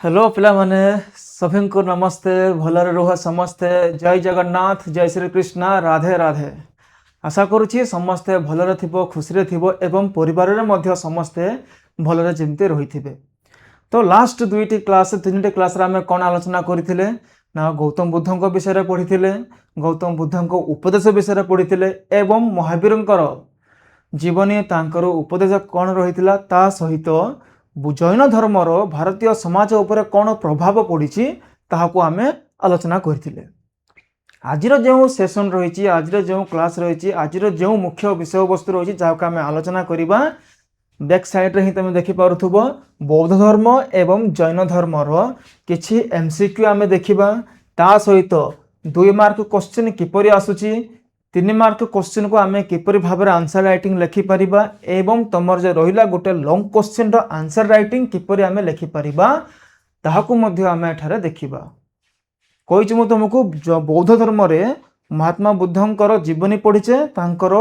Hello पिला माने सभी को नमस्ते भलरे रुह समस्ते जय जगन्नाथ जय श्री कृष्ण राधे राधे आशा करुछि समस्ते भलरे थिबो खुशी थिबो एवं परिवार रे मध्य समस्ते भलरे जेमते रहिथिबे। तो लास्ट दुईटी क्लास तीन क्लास रे आमे कोन आलोचना करथिले ना गौतम बुद्धଙ୍କ विषय पढ़िथिले, गौतम बुद्धଙ୍କ उपदेश विषय पढ़िथिले एवं महावीरଙ୍କର जीवनी तांकर उपदेश कौन रही ता सहित जैन धर्मर भारतीय समाज उपर कौन प्रभाव पड़ी ताहाको आमे आलोचना करथिले। आजिर जो सेशन रही आज जो क्लास रही आज जो मुख्य विषय वस्तु रही जहाँ आम आलोचना करवा बैक साइड रे ही तुम देखिपु बौद्ध धर्म एवं जैन धर्मर किछि एमसीक्यू आमे देखिबा ता सहित 2 मार्क क्वेश्चन किपरि आसुची 3 मार्क क्वेश्चन को आमे किपरि भाबरे आंसर राइटिंग लिखि परिबा एवं तमर जे रहिला गोटे लॉन्ग क्वेश्चन रो आंसर राइटिंग किपरि आमे लिखि परिबा ताहाकू मध्ये आमे एठारे देखिबा। कहिछि मु तुमको बौद्ध धर्म रे महात्मा बुद्धंकर जीवनी पढ़िचे तांकर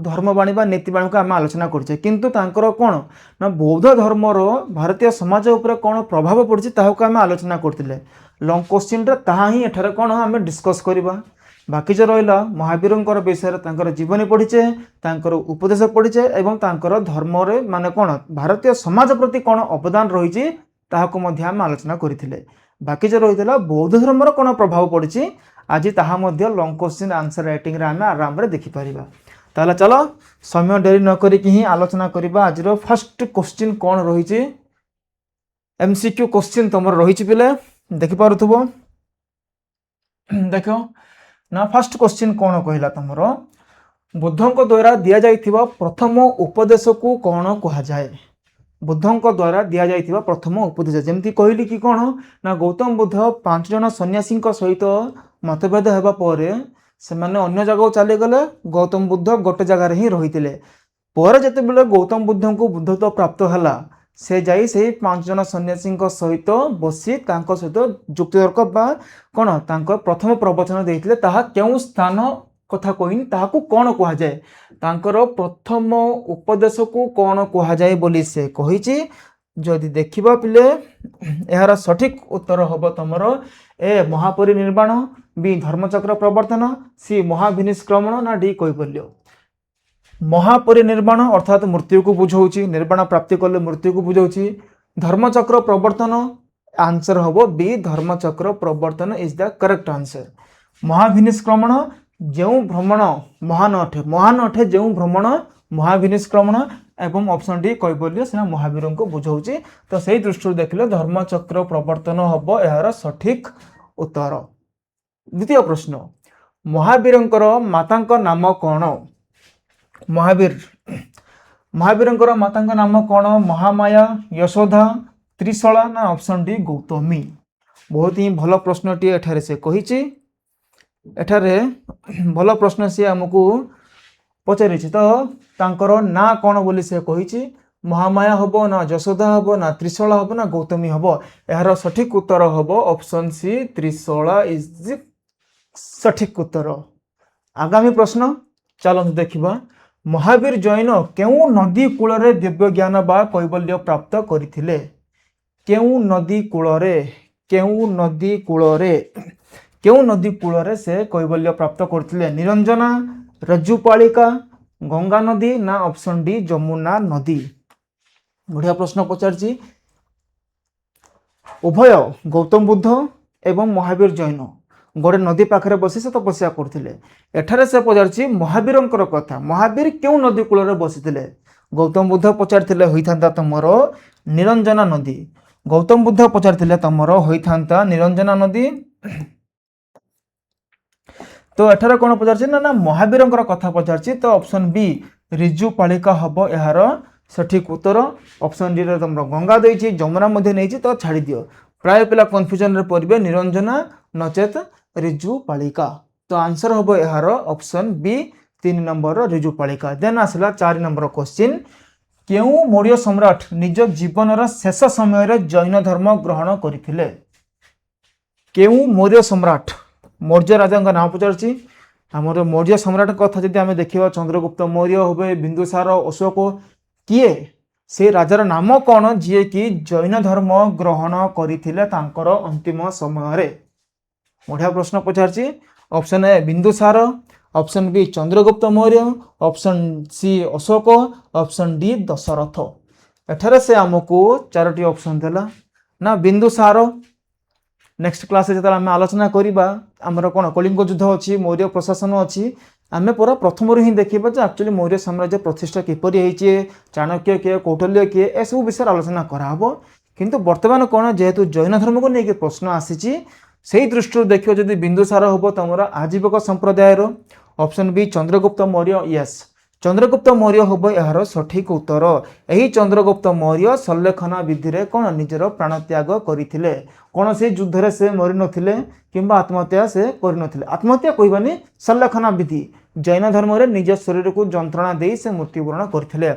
धर्मवाणी बा नीतिवाणी को आमे आलोचना करछे किंतु तांकर कोन ना बौद्ध धर्मर भारतीय समाज उपर कोन प्रभाव पड़छि ताहाकू आमे आलोचना करथिले। लॉन्ग क्वेश्चन रे ताहा ही एठारे कोन आमे डिस्कस करबा। बाकी जो रहा महावीरंकर विषय तांकर जीवनी पढ़ीचे तांकर उपदेश पढ़ीचे एवं तांकर धर्म रे माने कोन भारतीय समाज प्रति कोन अवदान रही ताहाको मध्ये आमे आलोचना करथिले। बाकी जो रही बौद्ध धर्मर कोन प्रभाव पड़ी आज ताहा मध्ये लॉन्ग क्वेश्चन आंसर राइटिंग रे आमे आराम रे देखि परिबा। ताला चलो समय डेरी न करी कि ही आलोचना करबा। आज रो फर्स्ट क्वेश्चन कोन रही एमसीक्यू क्वेश्चन तमर रही पिले देखि पारुथबो। देखो ना फर्स्ट क्वेश्चन कौन कहला तुमर बुद्धंक द्वारा दिया जाइथिबा प्रथम उपदेश को कौन कहा जाए। बुद्धंक द्वारा दिया जाइथिबा प्रथम उपदेश जेमती कहली कि कौन ना गौतम बुद्ध 5 जन सन्यासी सहित मतभेद हेबा परे से माने अन्य जगह चली गले गौतम बुद्ध गोटे जगह ही रहितिले पर जते बेले गौतम बुद्ध को बुद्धत्व प्राप्त हला से जाई से 5 जन सन्यासी सहित बसी तांको सहित जुक्तितर्क बा कौन तांको प्रथम प्रवचन देइथिले ताहा केउ स्थान कथा कहिन ताहाकू कौन कहा जाए तांकर प्रथम उपदेश को कौन कहा जाए बोली से कहिछि। जदि देखिबा पिले यार सठिक उत्तर हबो तमर ए महापरिनिर्वाण, बी धर्मचक्र प्रवर्तन, सी महाविनिष्क्रमण ना डी कैवल्य। महापरिनिर्वाण अर्थात मृत्यु को बुझाऊँ निर्वाण प्राप्ति कले मृत्यु को बुझाऊँ। धर्मचक्र प्रवर्तन आंसर हम बी धर्मचक्र प्रवर्तन इज द करेक्ट आंसर। महाविनिष्क्रमण जो भ्रमण महान अठे जो भ्रमण महाविनिष्क्रमण एवं ऑप्शन डी कैवल्य से महावीर को बुझाऊँ। तो सही दृष्टि देखिले धर्मचक्र प्रवर्तन हम यार सठिक उत्तर। द्वितीय प्रश्न महावीरंकर मातांक नाम कौन। महावीरंकर मातांक नाम कौन महामाया, यशोदा, त्रिशला ना ऑप्शन डी गौतमी। बहुत ही भल प्रश्नटी एठारे से कहिछि। एठारे भल प्रश्न से हमको पचारि तो तांकर ना कौन बोली से कहिछि। महामाया हबो ना यशोदा हबो ना त्रिशला हबो ना गौतमी हबो। यार सठिक उत्तर हबो ऑप्शन सी त्रिशला इज सठिक उत्तर। आगामी प्रश्न चलନ୍ତୁ देखिबा। महावीर जैन केउ नदी कूल रे दिव्य ज्ञान बा कैवल्य प्राप्त करथिले। केउ नदी कूल रे से कैवल्य प्राप्त करथिले। निरंजना, रज्जुपालिका, गंगा नदी ना ऑप्शन डी जमुना नदी। बढ़िया प्रश्न पचारछि। उभय गौतम बुद्ध एवं महावीर जैन गोटे नदी पाखे बसी से तपस्या करथिले। एठारे से पचारछि महावीरंकर कथा। महावीर केउ नदी कूल रे बसिथिले। गौतम बुद्ध पचारथिले होइथांता तमर निरंजना नदी। गौतम बुद्ध पचारथिले तमर होइथांता निरंजना नदी। तो एठारे कोन पचारछि ना महावीरंकर कथा पचारछि। तो ऑप्शन बी ऋजुपालिका हबो यार सठिक उत्तर। ऑप्शन डी रे तमर गंगा देछि जमुना मध्ये नेछि तो छाड़ी दियो। प्राय पिला कन्फ्यूजन रे पड़बे निरंजना नचेत ऋजुपालिका। तो आंसर हम यार option B 3 number Rijupalika. Then आसला 4 नंबर क्वेश्चन। केउ मौर्य सम्राट निज जीवन शेष समय जैन धर्म ग्रहण करथिले। केउ मौर्य सम्राट मौर्य राजा नाम पचारछि। आमर मौर्य सम्राट कथा जदि आमे देखिबा चंद्रगुप्त मौर्य होबे, बिंदुसार, अशोक किए से राजार नाम कौन जी कि जैन धर्म ग्रहण करथिले तांकर अंतिम समय रे? बढ़िया प्रश्न पचारछि। Option A Bindusara, option B Chandragupta Maurya, option C Ashoka, option D Dasharatha. एठारे से आमको चारोटी ऑप्शन देला ना बिंदुसार। नेक्स्ट क्लास जो आम आलोचना करवा आमर कौन कलिंग युद्ध अच्छी मौर्य प्रशासन अच्छी आम पूरा प्रथम ही देखा जो एक्चुअली मौर्य साम्राज्य प्रतिष्ठा किपरि होइछे, चाणक्य किए, कौटल्य किए, ए सब विषय आलोचना कराहब। किंतु वर्तमान कौन जेहेतु जैन धर्म को लेकिन प्रश्न आसी से दृष्टि देखिए जदि बिंदुसार हम तुम आजीवक संप्रदायर। Option B Chandragupta Maurya, yes Chandragupta Maurya हम यार सठिक उत्तर। यही चंद्रगुप्त मौर्य सल्लेखना विधि रे कौन निजर प्राण त्याग करथिले। कौन से युद्ध से मरी नथिले किंबा आत्महत्या से करनथिले। आत्महत्या कहबानी सल्लेखना विधि जैन धर्म रे निज शरीर को जंत्रणा दे से मृत्युवरण करथिले।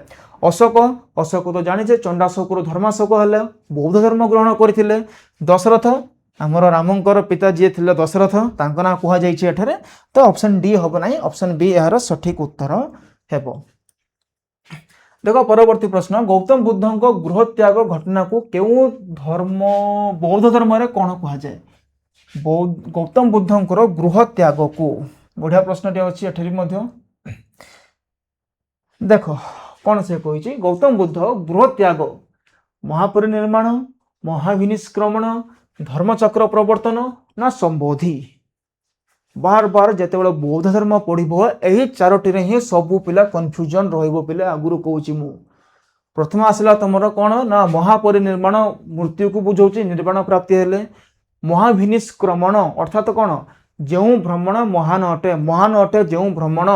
अशोक, अशोक तो जानिछे चंडाशोक धर्माशोक हेले बौद्ध धर्म ग्रहण करथिले। दशरथ आमर रामंकर पिता जी थे दशरथ तांको ना कह जाइए एठारे। तो ऑप्शन डी हम ना, ऑप्शन बी यार सठिक उत्तर हेबो। देखो परवर्ती प्रश्न, गौतम बुद्ध को गृह त्याग घटना को केउ धर्म बौद्ध धर्म रे कौन कह जाए? गौतम बुद्ध गृह त्याग को बढ़िया प्रश्न अच्छी एठरी मध्य। देखो कौन से कही गौतम बुद्ध गृह त्याग महापरिनिर्माण, महाविनिष्क्रमण, धर्मचक्र प्रवर्तन ना संबोधि। बार बार जिते बौद्ध धर्म पढ़ो यही चारोटी ही सबू पिला कन्फ्यूजन रहिबो। पिले आगुरु कहूची मु प्रथम आसला तुमर कौन ना महापरिनिर्माण मृत्यु को बुझाऊँ निर्वाण प्राप्ति हेले। महाविनिष्क्रमण अर्थात कौन जो भ्रमण महान अटे, महान अटे जो भ्रमण।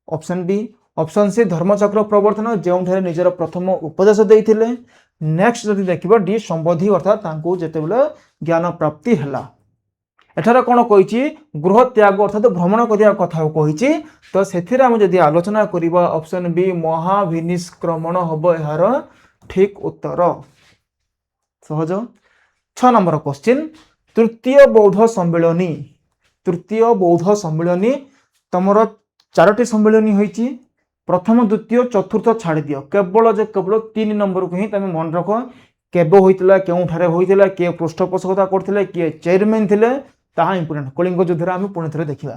ऑप्शन बी, ऑप्शन सी धर्मचक्र प्रवर्तन जो निजर प्रथम उपदेश देइथिले। नेक्स्ट जदि देखिबा डी संबोधि अर्थात तांको जेतेबेले ज्ञान प्राप्ति हला। एठार कौन कही गृह त्याग अर्थात भ्रमण करिया कथा कही। तो सेथिरे हम जदि आलोचना करिबा ऑप्शन बी महाविनिष्क्रमण हबो यार ठीक उत्तर। सहज। 6 नंबर क्वेश्चन, तृतीय बौद्ध सम्मेलनी। तृतीय बौद्ध सम्मेलनी तमर चारोटी सम्मेलनी होइची। प्रथम द्वितीय चतुर्थ छाड़ दियो, केवल 3 नंबर को ही तुम मन रख। केबे होइतिला, केउठारे होइतिला, के पृष्ठपोषकता करथिले, के चेयरमैन थिले, ताहा इंपोर्टेंट। कलिंग युद्ध रे हम पुणी थरे देखिबा।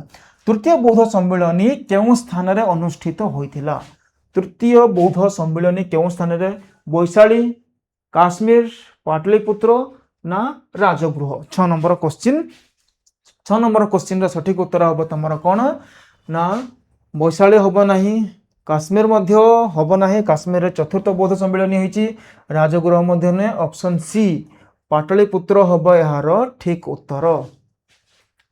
तृतीय बौद्ध सम्मेलनी केउ स्थान रे अनुष्ठित होइतिला? तृतीय बौद्ध सम्मेलनी केउ स्थान रे? वैशाली, काश्मीर, पाटलिपुत्र ना Rajgriha? 6 number question. 6 number question रा सठिक उत्तर हम तुमर कौन ना वैशाली हम नाही, काश्मीर मध्य हम नाही। काश्मीर रे चतुर्थ बौद्ध सम्मेलनी होइची, राजगृह मध्य ने। ऑप्शन सी पाटलिपुत्र हम यार ठीक उत्तर।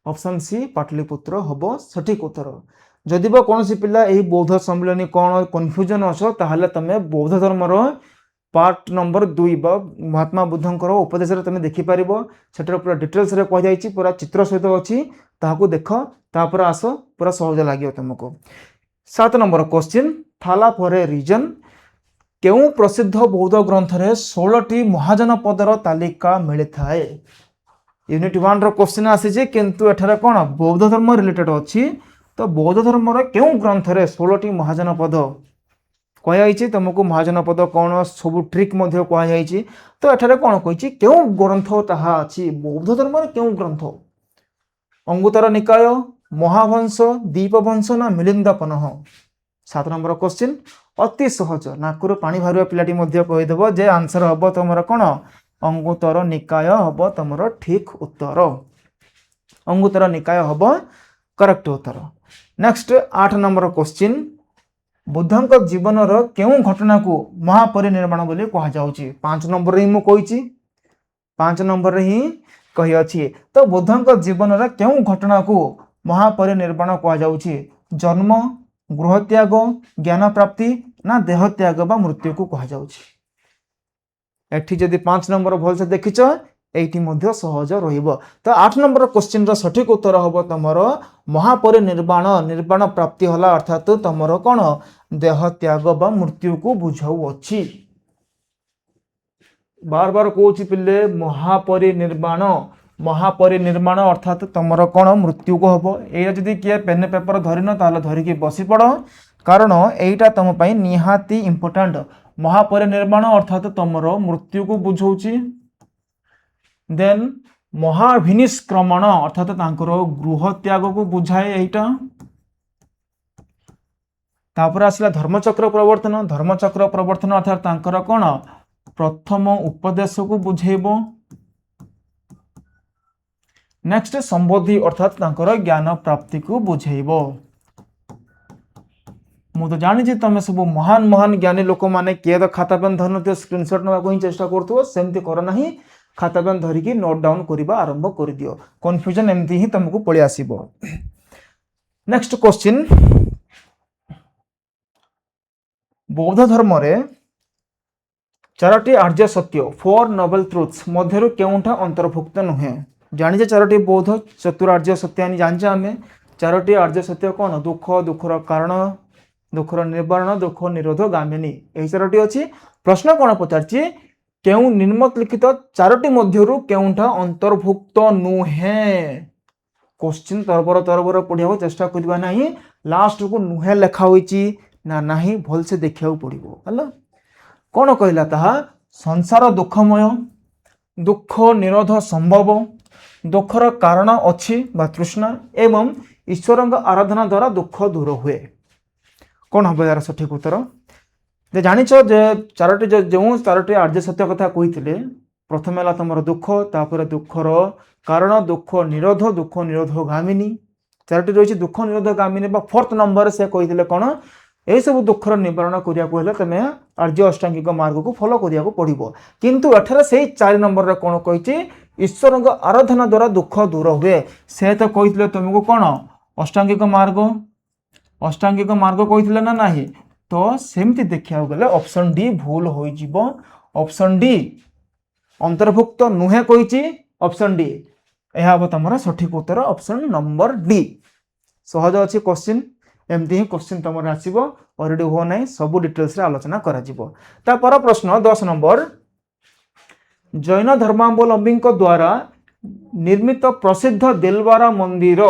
ऑप्शन सी पाटलिपुत्र हम सठिक उत्तर। जदि कौन सी पिला यही बौद्ध सम्मेलनी कौन कन्फ्यूजन अच्छो ताहले तमे बौद्ध धर्मर पार्ट नंबर 2 महात्मा बुद्धंकर उपदेश तुम देखिपर। से पूरा डिटेल्स रे कह जाइए, पूरा चित्र सहित अच्छी ताकू देख, तापर आस पूरा सहज लगे तुमको। 7 नंबर क्वेश्चन, थाला फॉर ए रीजन। केउ प्रसिद्ध बौद्ध ग्रंथ रे 16टी महाजनपदर तालिका मिलता है? यूनिट 1 रो क्वेश्चन आसी किंतु एठारे कौन बौद्ध धर्म रिलेटेड अच्छी। तो बौद्ध धर्म केउ ग्रंथ रे 16टी महाजनपद कही तुमको महाजनपद कौन सब ट्रिक कही। तो एठारे कौन कही केउ ग्रंथ ताहा अछि बौद्ध धर्म रे केउ ग्रंथ? अंगुत्तर निकाय, महावंश, दीपवंश ना मिलिंदपनह? 7 नंबर क्वेश्चन अति सहज, नाकुर पानी भारुआ पिलाटी कहीदेव जे आंसर हम तुम कौन अंगुत्तर निकाय हम तुम ठीक उत्तर। अंगुत्तर निकाय हम करेक्ट उत्तर। नेक्स्ट 8 नंबर क्वेश्चन, बुद्धंक जीवन केउ घटना को महापरिनिर्वाण बोली कह जाउची? 5 नंबर ही मु कहिची, 5 नंबर ही कही अछि। तो बुद्धंक जीवन केउ घटना को महापरिनिर्वाण कह जाउची? जन्म, गृह त्याग, ज्ञान प्राप्ति ना देह त्याग बा मृत्यु को कह जाउची? एठी जदि 5 नंबर भल से देखिच एठी मध्य सहज रहिबो। तो 8 नंबर क्वेश्चन रो सठिक उत्तर हबो तमरो महापरिनिर्वाण। निर्वाण प्राप्ति होला अर्थात तमरो कोन देह त्याग बा मृत्यु को बुझाउ अछि। बार बार कहूची पिले महापरिनिर्वाण, महापरिनिर्वाण अर्थात तमर कौन मृत्यु को हम। ये जदि किए पेन पेपर धरिन ताले धरिकी बसी पड़, कारण एटा तुम निहाती इंपोर्टेंट। महापरिनिर्वाण अर्थात तुमर मृत्यु को बुझाऊँ। देन महाभिनिष्क्रमण अर्थात तांकर गृह त्याग को बुझाए एटा। तापर आसला धर्मचक्र प्रवर्तन। धर्मचक्र प्रवर्तन अर्थात तांकर कौन प्रथम उपदेश को बुझेब। नेक्स्ट संबोधि अर्थात तांकर ज्ञान प्राप्ति को बुझेब। मु तो जानी तुम सब महान महान ज्ञानी लोक मैंने किए तो खाता पेन धरन स्क्रीनशॉट ना ही चेष्टा कर सेमती कर ना खाता पेन धरिकी नोट डाउन करवा आरंभ कर दियो। कन्फ्यूजन एमती ही तुमको पलि आसीबो। नेक्स्ट क्वेश्चन, बौद्ध धर्म रे चारोटी आर्य सत्य 4 नोबल ट्रुथ्स मध्यरु केउंठा अंतर्भुक्त नुहे। जानिजे चारोटी बौद्ध चतुरार्य सत्य आनी जानिजे आमे चारोटी आर्य सत्य कौन दुख, दुखर कारण, दुखर निवारण, दुख निरोध गामिनी यही चारोटी अच्छी। प्रश्न कौन पचारछि केउ निम्नलिखित चारोटी मध्यरु केउंठा अंतर्भुक्त नुहे। क्वेश्चन तरबर तरबर पढ़िया चेष्टा करबा नहीं लास्ट को नुहे लेखा होईची ना नहीं भल से देखिया पड़िबो। हला कौन कहला ताहा संसार दुखमय, दुख निरोध संभव, दुखर कारण अच्छी बा तृष्णा एवं ईश्वर आराधना द्वारा दुख दूर हुए। कौन हम यार सठिक उत्तर जे जानिछ जे चारोटी जो चारोटी आर्य सत्य कथा कही प्रथम है तुम दुख, तापर दुखर कारण, दुख निरोध गामिनी चारोटी रही दुख निरोध गामिनी। फोर्थ नंबर से कही कौन यही सब दुखर निवारण करा तुम आर्य अष्टांगिक मार्ग को फॉलो करिया पड़ो। किंतु एठार से 4 नंबर कौन कही ईश्वर आराधना द्वारा दुख दूर हुए। से तो कही तुमको कौन अष्टांगिक मार्ग कही ना नहीं तो सेमती देखा गले ऑप्शन डी भूल हो जिवो। ऑप्शन डी अंतर्भुक्त नुहे कही ऑप्शन डी यह तुम सठिक उत्तर ऑप्शन नंबर डी। सहज अच्छी क्वेश्चन एमती ही क्वेश्चन तुम आसो अलरेडी हो ना सब डिटेल्स आलोचना कर। प्रश्न 10 नंबर, जैन धर्मावलंबी द्वारा निर्मित प्रसिद्ध दिलवारा मंदिर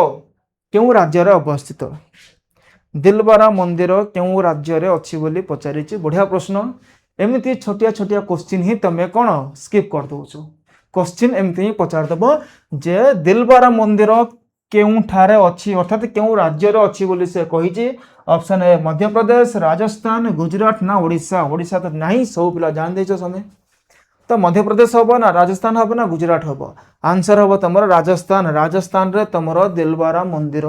क्यों राज्य रे अवस्थित। दिलवारा मंदिर क्यों राज्य रे अच्छी बोली पचारि। बढ़िया प्रश्न। एमती छोटिया छोटिया क्वेश्चन ही तुम कौन स्किप कर दो। क्वेश्चन एमती ही पचारदेव जे दिलवारा मंदिर क्यों ठारे अच्छी अर्थात क्यों राज्य रे अच्छी बोली से कही। ऑप्शन ए मध्य प्रदेश, राजस्थान, गुजरात ना ओडिशा। ओडिशा तो नहीं सब पिला जान देछ समय तो मध्य प्रदेश हम ना राजस्थान हम ना गुजरात हम। आंसर हम तुम राजस्थान। राजस्थान रे तुम दिलवारा मंदिर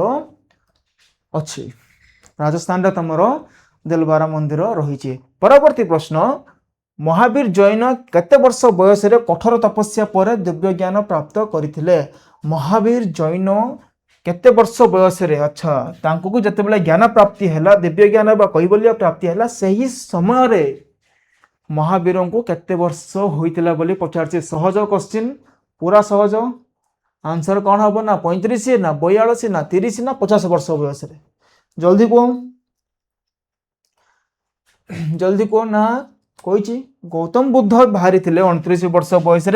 अच्छी। राजस्थान रे तुम दिलवारा मंदिर रही। परवर्ती प्रश्न, महावीर जैन केते वर्ष बयस रे कठोर तपस्या पर दिव्य ज्ञान प्राप्त करथिले। महावीर जैन केते वर्ष बयस रे अच्छा तांको को जते बेले ज्ञान प्राप्ति हैला दिव्य ज्ञान बा कैवल्य प्राप्ति हैला सही समय रे महावीर को केते वर्ष होइतिला बोली पचारछि। सहज क्वेश्चन पूरा सहज। आंसर कौन हम ना 35 ना 42 ना 30 ना 50 वर्ष बयस रे। जल्दी को ना कही गौतम बुद्ध बाहरी थे 29 वर्ष बयस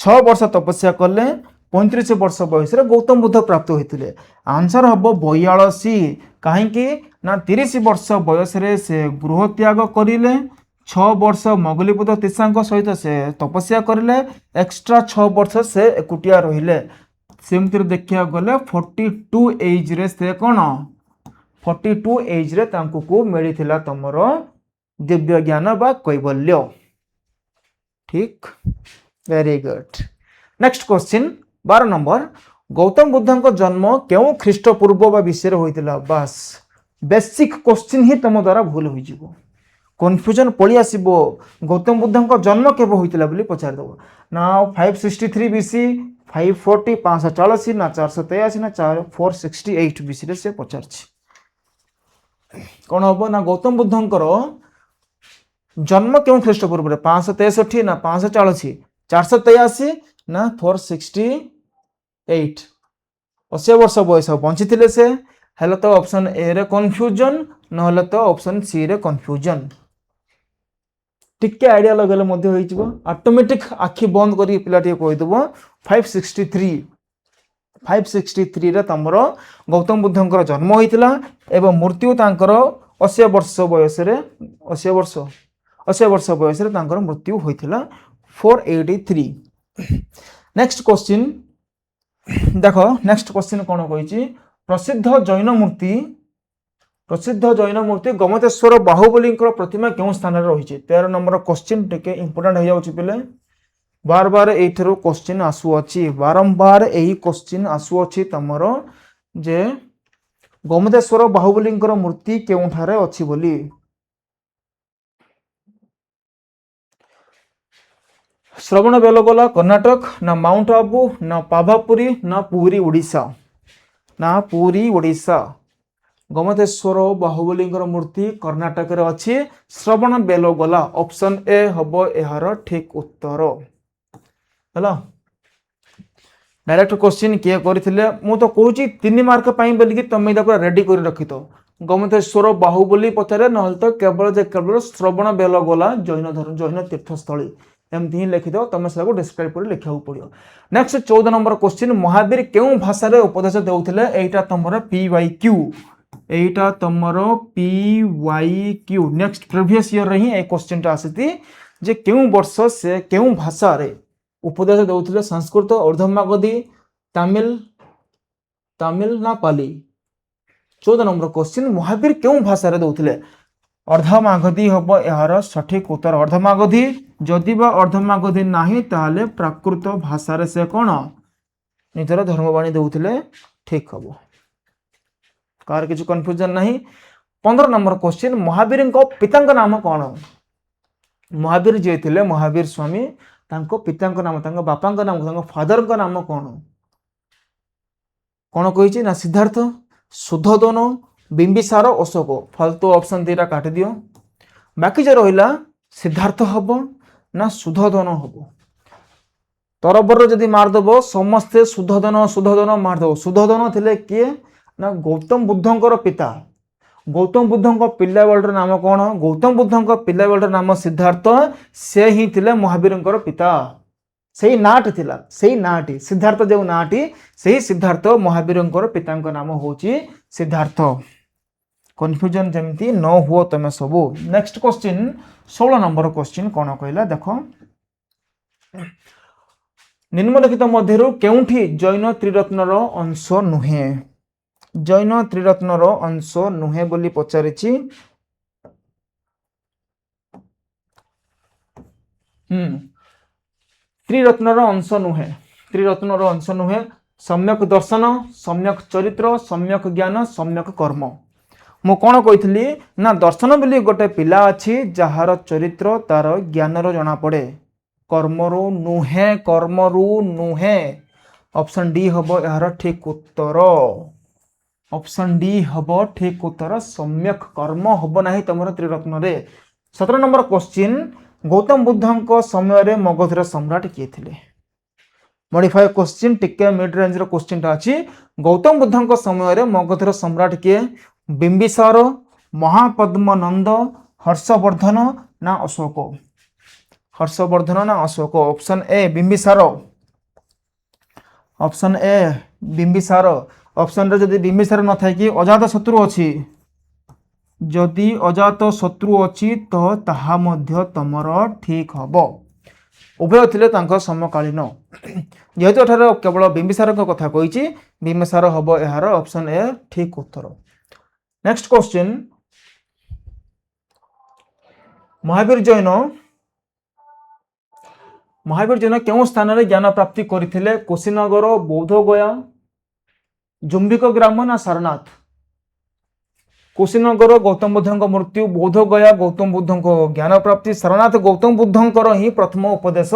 6 वर्ष तपस्या कले 35 वर्ष बयस गौतम बुद्ध प्राप्त होते। आंसर हम 42 कहीं ना 30 वर्ष बयस से गृह त्याग करें 6 वर्ष मोगलीपुत्र तीसांक सहित से तपस्या करें एक्स्ट्रा 6 वर्ष से एकुटिया रहिले। सेमती देखा गले 42 एज रे से कौन 42 एज रे तांको को मिली तुमर दिव्य ज्ञान बा कैवल्य। ठीक very good. Next question 12 number, Gautam Buddha जन्म क्यों ख्रीष्टपूर्व बा विषय होइतिला। बस बेसिक क्वेश्चन ही तुम द्वारा भूल हो जिवो। कन्फ्यूजन पड़ी आसीबो गौतम बुद्ध जन्म केबो होइतिला बोली पचार दबो ना 563 बीसी 540 540 ना 483 ना 468 बीसी रे से पचारछि। कौन हम ना गौतम बुद्धंकर जन्म क्यों ख्रीष्टपूर्व रे 563 ना 540 483 ना 468 80 वर्ष बयस बंची थिले से हेले तो ऑप्शन ए रे कन्फ्यूजन न तो ऑप्शन सी रे कन्फ्यूजन। टिके आइडिया लगेले मध्य होई जिवो ऑटोमेटिक आखि बंद करी पिला टिके कहि दबो 563 रे तमरो गौतम बुद्धंकर जन्म होइतिला एवं मृत्यु तांकर 80 वर्ष बयस रे 80 वर्ष 80 वर्ष बयस मृत्यु होता 483। नेक्स्ट क्वेश्चन देख, नेक्स्ट क्वेश्चन कौन कही प्रसिद्ध जैन मूर्ति गोमतेश्वर बाहुबली प्रतिमा क्यों स्थान रही। 13 नंबर क्वेश्चन टिके इंपोर्टेंट हो जाउछि पिले, बार बार एथरो क्वेश्चन आसुअछि, बारंबार एही क्वेश्चन आसुअछि तमरो जे गोमतेश्वर बाहुबली मूर्ति केउठारे अछि बोली। श्रवण बेलगोला कर्नाटक ना माउंट आबू ना पाभापुरी ना पुरी ओडिशा, ना पुरी ओडिशा। गोमतेश्वर बाहुबली मूर्ति कर्नाटक रे अछि, श्रवण बेलगोला ऑप्शन ए हबो एहार ठीक उत्तर हला। डायरेक्ट क्वेश्चन किए करथिले मु तो कहूची 3 मार्क पाई बोली कि तमे इदा रेडी कर रखी तो गोमतेश्वर बाहुबली पचारे नहल तो केवल श्रवण बेलगोला जैन तीर्थस्थली एमती ही लिखि दो, तुम से डिस्क्राइब कर लिखा पड़ो। नेक्स्ट 14 नंबर क्वेश्चन महावीर क्यों भाषा रे उपदेश देउथिले, एटा तमरो PYQ, एटा तमरो PYQ। नेक्स्ट प्रीवियस ईयर रे ही ए क्वेश्चन टा आसीती जे क्यों वर्ष से क्यों भाषा रे उपदेश देउथिले, संस्कृत, अर्धमागधी, तमिल ना पाली। 14 नंबर क्वेश्चन महावीर क्यों भाषा रे देउथिले, अर्धमागधी हबो यार सठिक उत्तर। अर्धमागधी जदि बा अर्धमागधी नाही ताले प्राकृत भाषा रे से कोन निजर धर्मवाणी देउथिले ठीक हबो, कार किछु कंफ्यूजन नाही। 15 नंबर क्वेश्चन महावीर को पितांक नाम कोन। महावीर जे थिले महावीर स्वामी, तांको पितांक नाम, तांको बापांक नाम, तांको फादर का नाम कोन कोन कहिछि ना सिद्धार्थ, शुद्धोदन, बिंबिसार, अशोक। फालतू ऑप्शन दीटा काट दियो, बाकी जो रहिला सिद्धार्थ हबो ना शुद्धोदन हबो। तरबर जदि मारदेव समस्ते शुद्धोदन मारदेव। शुद्धोदन थिले किए ना गौतम बुद्धंकर पिता। गौतम बुद्धंक पिला बेलर नाम कौन, गौतम बुद्धंक पिला बेलर नाम सिद्धार्थ, से ही थिले महावीरंकर पिता। सही नाटी थिला, सही नाटी सिद्धार्थ जो नाटी सही सिद्धार्थ महावीरंकर पितांक नाम होची सिद्धार्थ। कन्फ्यूजन जमती न हुओ तमे सबू। नेक्स्ट क्वेश्चन 16 नंबर क्वेश्चन कौन कहला देखो, निम्नलिखित मध्यरु केउठी जैन त्रिरत्नर अंश नुहे। जैन त्रिरत्नर अंश नुहे बोली पचारिछि। त्रिरत्नर अंश नुहे, त्रिरत्नर अंश नुहे। सम्यक दर्शन, सम्यक चरित्र, सम्यक ज्ञान, सम्यक कर्म। मु कौन कही ना दर्शन बोली गोटे पिला अच्छी जार चरित्र तार ज्ञानर जना पड़े, कर्मरु नुहे, कर्मरु नुहे। ऑप्शन डी हबो यार ठीक उत्तर, ऑप्शन डी हबो ठीक उत्तर। सम्यक कर्म हबो नाही तमर त्रिरत्न रे। 17 नंबर क्वेश्चन गौतम बुद्धंक समय रे मगधर सम्राट किए थिले। मॉडिफाई क्वेश्चन टिके मिड रेंज रो क्वेश्चन टा अछि। गौतम बुद्धंक समय रे मगधर सम्राट किए, बिंबिसार, महापद्मनंद, हर्षवर्धन ना अशोक। हर्षवर्धन ना Ashok. Option A Bimbisara, option A Bimbisara. Option रे जदि बिंबिसार न थाय कि अजात शत्रु अछि, जदि अजात शत्रु अछि तो ताहा मध्य तमर ठीक हबो। उभय थिले तांको समकालीन, जेहेतु एठारे केवल बिंबिसार को कथा कहिछि, बिंबिसार हबो एहार ऑप्शन ए ठीक उत्तर। नेक्स्ट क्वेश्चन महावीर जैन, महावीर जैन केउं स्थान रे ज्ञान प्राप्ति करिथिले, कुशीनगर, बौद्ध गया, जुम्बिक ग्राम ना सारनाथ। कुशीनगर गौतम बुद्धंक मृत्यु, बौद्ध गया गौतम बुद्धंक ज्ञान प्राप्ति, सारनाथ गौतम बुद्धंकर ही प्रथम उपदेश।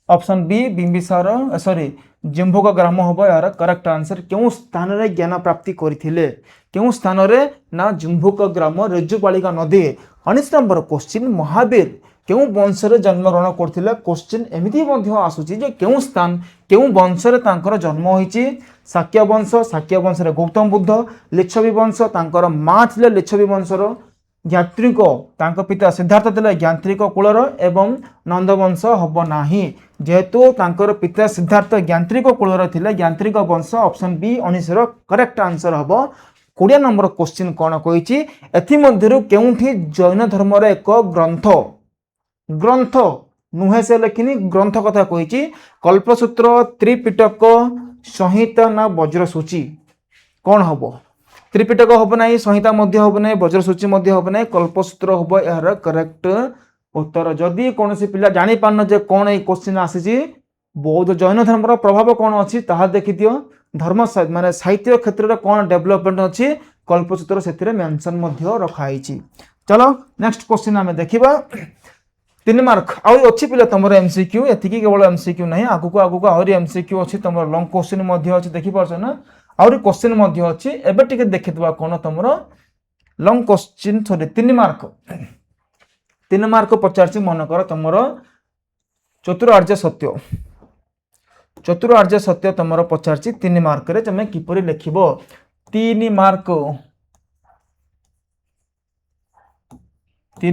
ऑप्शन बी बिंबिसार सॉरी जिम्भुक ग्राम हबो यार करेक्ट आंसर। केउं स्थान रे ज्ञान प्राप्ति करिथिले, केउं स्थान रे ना जिम्भुक ग्राम रेजुपालिका नदी। 19 नंबर क्वेश्चन महावीर केउं वंश रे जन्म ग्रहण करथिले। क्वेश्चन एमिति मध्य आसुची जे केउं स्थान केउं वंश रे तांकर जन्म होईची। शाक्य वंश, शाक्य वंश रे गौतम बुद्ध। लिच्छवी वंश तांकर मां थिले लिच्छवी वंशर। ज्ञात्रिक तांको पिता सिद्धार्थ थिले ज्ञात्रिक कुलर। एवं नंद वंश हब नाही, जेहेतु तांकर पिता सिद्धार्थ ज्ञात्रिक कुलर थिले, ज्ञात्रिक वंश। ऑप्शन बी 19 रो करेक्ट आंसर हब। 20 नंबर क्वेश्चन कौन कही, एथि मध्यरु केउठी जैन धर्म रे एक ग्रंथ ग्रंथ नुहे से लेखिनी ग्रंथ कथा कही कल्पसूत्र त्रिपिटक संहिता ना वज्रसूची कौन हम त्रिपिटक हम ना संहिता हम ना वज्रसूची हम ना कल्पसूत्र हम यार करेक्ट उत्तर जदि कौन पिला जानी पारन जे कौन ये क्वेश्चन आसी बौद्ध जैन धर्म प्रभाव कौन अच्छी देखी दियो धर्म माने साहित्य क्षेत्र में कौन डेवलपमेंट अच्छी कल्पसूत्र से मेंशन रखाई। चलो नेक्स्ट क्वेश्चन आम देखा 3 मार्क आउ अच्छी पिला तुम एमसीक्यू एति केवल एमसीक्यू ना आगु आगु आहरी एमसीक्यू अच्छी तुम लंग क्वेश्चन अच्छी देखिपार ना आहरी क्वेश्चन अच्छी एबे टिके देखिदवा कौन तुम लंग क्वेश्चन सॉरी 3 मार्क पचार मन कर तुम चतुरार्य सत्य चतुरार्य सत्य तुम पचार 3 मार्क रे तुम किपरि लिखिब 3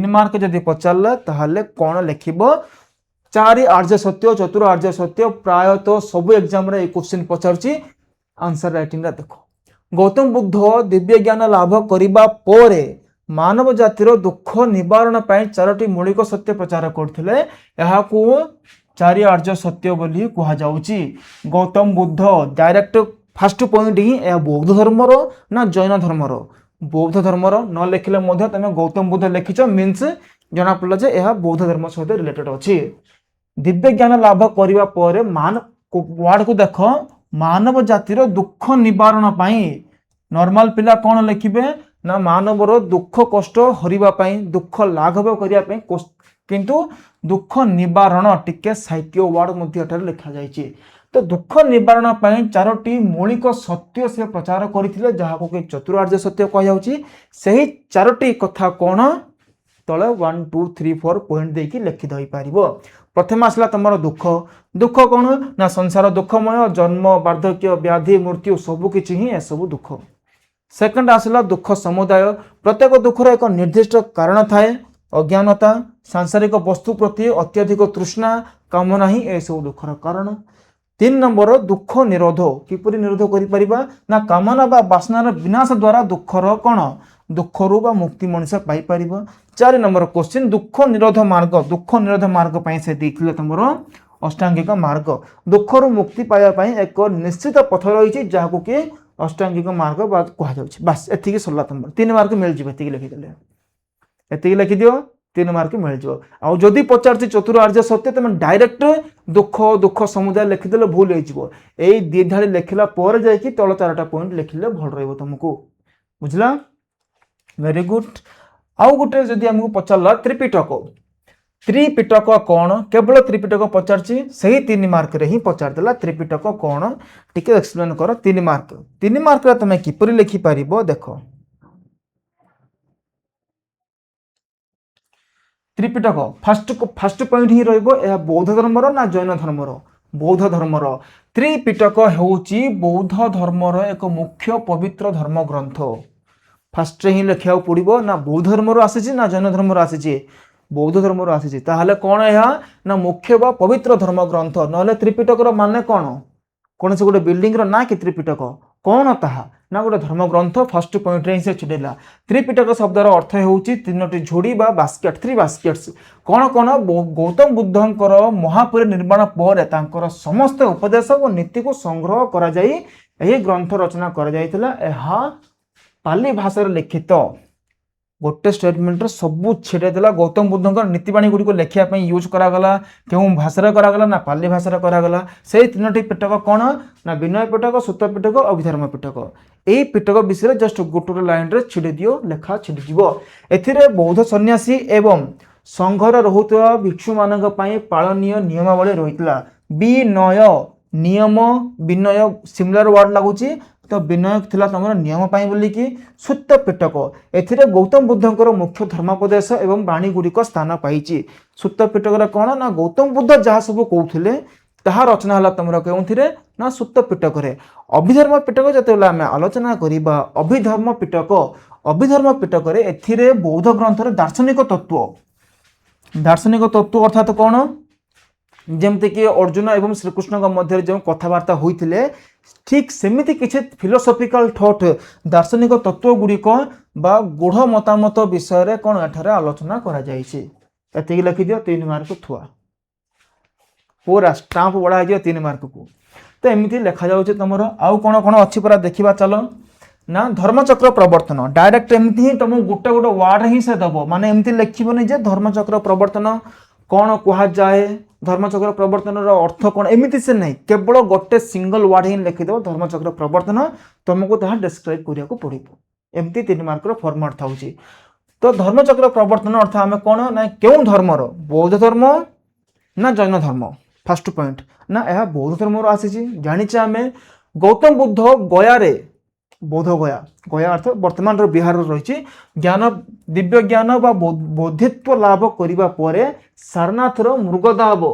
मार्क जदि पचारला ताहले कौन लिखिब 4 आर्य सत्य चतुरार्य सत्य प्रायतः सब एग्जाम रे क्वेश्चन पचारछि आंसर राइटिंग रा देखो गौतम बुद्ध दिव्य ज्ञान लाभ करिबा परे मानव जातिर दुख निवारण पाई 4टी मौलिक सत्य प्रचार करथिले एहाकू 4 आर्य सत्य बोली कहा जाउछि। Gautama Buddha direct first point ही ए बौद्ध धर्मर ना जैन धर्मर बौद्ध धर्मर न लिखिले मध्य तमे गौतम बुद्ध लिखिछ मीन्स जना पड़ला जे एहा बौद्ध धर्म सहित रिलेटेड अछि। दिव्य ज्ञान लाभ करिबा परे वर्ड को देख मानव जातिर दुख निवारण पाई नॉर्मल पिला कौन लिखिबे ना मानवर दुख कष्ट हरिबा पाई दुख लाघव करिया पाई किंतु दुख निवारण टिके साहित्य वर्ड मध्य लिखा जाइए। तो दुख निवारण पाई 4टी मौलिक सत्य से प्रचार करथिले जहाको कि चतुरार्य सत्य कह जाउची सही 4टी कथा कौन तले 1 2 3 4 पॉइंट देकी लिखि दई पारिबो। प्रथम आसला तमरो दुख दुख कौन ना संसार दुखमय जन्म वार्धक्य व्याधि मृत्यु सबु किछि ही ए सब दुख। सेकंड आसला दुख समुदाय प्रत्येक दुखर एक निर्दिष्ट कारण थाए अज्ञानता सांसारिक वस्तु प्रति अत्यधिक तृष्णा कामना ही ए सब दुखर कारण। 3 नंबर दुख निरोध किपरि निरोध करि परिबा ना कामना बा वासनार विनाश द्वारा दुखर कौन दुखरु बा मुक्ति मनुष्य पाई परिबा। 4 नंबर क्वेश्चन दुख निरोध मार्ग पई से देखिले तमरो अष्टांगिक मार्ग दुखरु मुक्ति पाया पई एक निश्चित पथ रही जहाको कि अष्टांगिक मार्ग बा कहा जाउछि। बस एतिकी सरला तमर 3 मार्क मिल जिबे एतिकी लिखि देले एतिकी लिखि दियो 3 मार्क मिल जिवो। आ जदि पचारछि चतुरार्य सत्य तमे डायरेक्ट दुख समुदाय लिखिदेले भूल हो जिवो एई दी धाड़ी लिखिला पर जाय कि तळ 4टा पॉइंट लिखिले भल रहइबो तुमको बुझला वेरी गुड। आउ गोटे जदि हमको पचारला त्रिपिटक कौन केवल त्रिपिटक पचारछि सही 3 मार्क रे ही पचार देला त्रिपिटक कौन टिके एक्सप्लेन कर 3 मार्क रे तमे किपरि लिखि पारिबो देखो त्रिपिटक फर्स्ट पॉइंट ही रहइबो ए बौद्ध धर्मर ना जैन धर्मर बौद्ध धर्मर। त्रिपिटक हेउची बौद्ध धर्मर एक मुख्य पवित्र धर्म ग्रंथ फर्स्ट ही लिखा पड़ो ना बौद्ध धर्म आसी ना जैन धर्म आसी बौद्ध धर्म आसी ताहले कौन है ना मुख्य बा पवित्र धर्म ग्रंथ ना त्रिपिटक माने कौन से गोटे बिल्डिंग ना कि त्रिपिटक कौन ताहा ना गोटे धर्म ग्रंथ फर्स्ट पॉइंट रे से चिड़ेला। त्रिपिटक शब्दर अर्थ होउची 3टी झोड़ी बा बास्केट 3 बास्केट्स कौन कौन गौतम बुद्धंकर महापरिनिर्वाण पर तांकर समस्त उपदेश और नीति को संग्रह करा जाई एही ग्रंथ रचना करा जायतिला। एहा पाली भाषा लिखित गोटे स्टेटमेंट सबू छेड़ेदेला गौतम बुद्धंकर नीतिबाणी गुड़ी को लिखा यूज करागला क्यों भाषा करागला ना पाली भाषा करागला से 3टी पिटक कौन ना विनय पिटक सूत पिटक अभिधर्म पिटक यही पिटक विषय जस्ट गोटे लाइन रे छिड़ी दियो लेखा छिड़ीज एथिरे बौद्ध सन्यासी एवं संघर रहुतवा भिक्षु मानक पई पालनीय नियमावली रहितला। विनय नियम विनय सिमिलर वर्ड लागुची तो विनय थिला तमर नियम पाई बोली कि सूत पिटक एथिरे गौतम बुद्धंकर मुख्य धर्मोपदेश एवं वाणी गुड़िक स्थान पाई। सूत पिटक कौन ना गौतम बुद्ध जहाँ सब कहते ताहा रचना है तुम के ना सूत पिटक रे। अभिधर्म पिटक जो आम आलोचना करवा अभिधर्म पिटक रे एथिरे बौद्ध ग्रंथर दार्शनिक तत्व अर्थात कौन जमती कि अर्जुन एवं श्रीकृष्ण मध्य जो कथबार्ता होते ठीक सेमिति किसी फिलोसॉफिकल थॉट दार्शनिक तत्व गुड़िक बा गूढ़ मतामत विषय रे कौन एठारे आलोचना करा जायछि। एति लिखि दियो 3 मार्क थुआ पूरा स्टाम्प बड़ा है 3 मार्क को तो एमती लिखा जाउछ तुमरो आउ कोन कोन अछि पूरा देखिबा चलो ना धर्मचक्र प्रवर्तन डायरेक्ट एमती ही तुम गोटे गोटे वार्ड ही से दबो माने एमती लिखिबोनी जे धर्मचक्र प्रवर्तन कौन कहा जाए धर्मचक्र प्रवर्तन अर्थ कौन एमती से नहीं केवल गोटे सिंगल वार्ड ही लिखिदेव धर्मचक्र प्रवर्तन तुमको ताहा डिस्क्राइब करिया को पड़िबो एमती 3 मार्क रो फॉर्मेट थाउची तो धर्मचक्र प्रवर्तन अर्थ आमे कौन ना केउ धर्मर बौद्ध धर्म ना जैन धर्म फर्स्ट पॉइंट ना यह बौद्ध धर्म आसी जानिचे आमे गौतम बुद्ध गया रे बौद्ध गया गया अर्थ वर्तमान बिहार रही ज्ञान दिव्य ज्ञान बा बोधित्व लाभ करिबा परे सारनाथ मृगदाव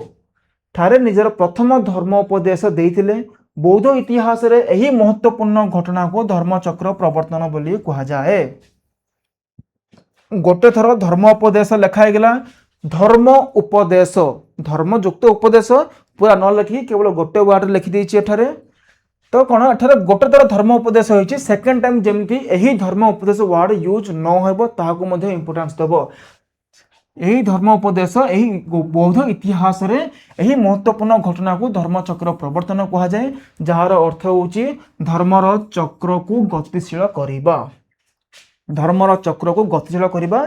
ठारे निजर प्रथम धर्मोपदेश देइतिले बौद्ध इतिहास रे एही महत्वपूर्ण घटना को धर्मचक्र प्रवर्तन बोली कहा जाए गोटे थर धर्मोपदेश लिखाई गला धर्म उपदेश धर्मयुक्त उपदेश पूरा न लिखी केवल गोटे वार्ड लिखि देछि एठारे तो कौन एठारे गोटे थर धर्म उपदेश होइछि सेकंड टाइम जेमती एही धर्म उपदेश वार्ड यूज न होबो ताहाको मध्ये इंपोर्टेंस देबो एही धर्म उपदेश एही बौद्ध इतिहास रे एही महत्वपूर्ण घटना को धर्मचक्र प्रवर्तन कहा जाए जहार अर्थ होउछि धर्मर चक्र को गतिशील करिबा धर्मर चक्र को गतिशील करिबा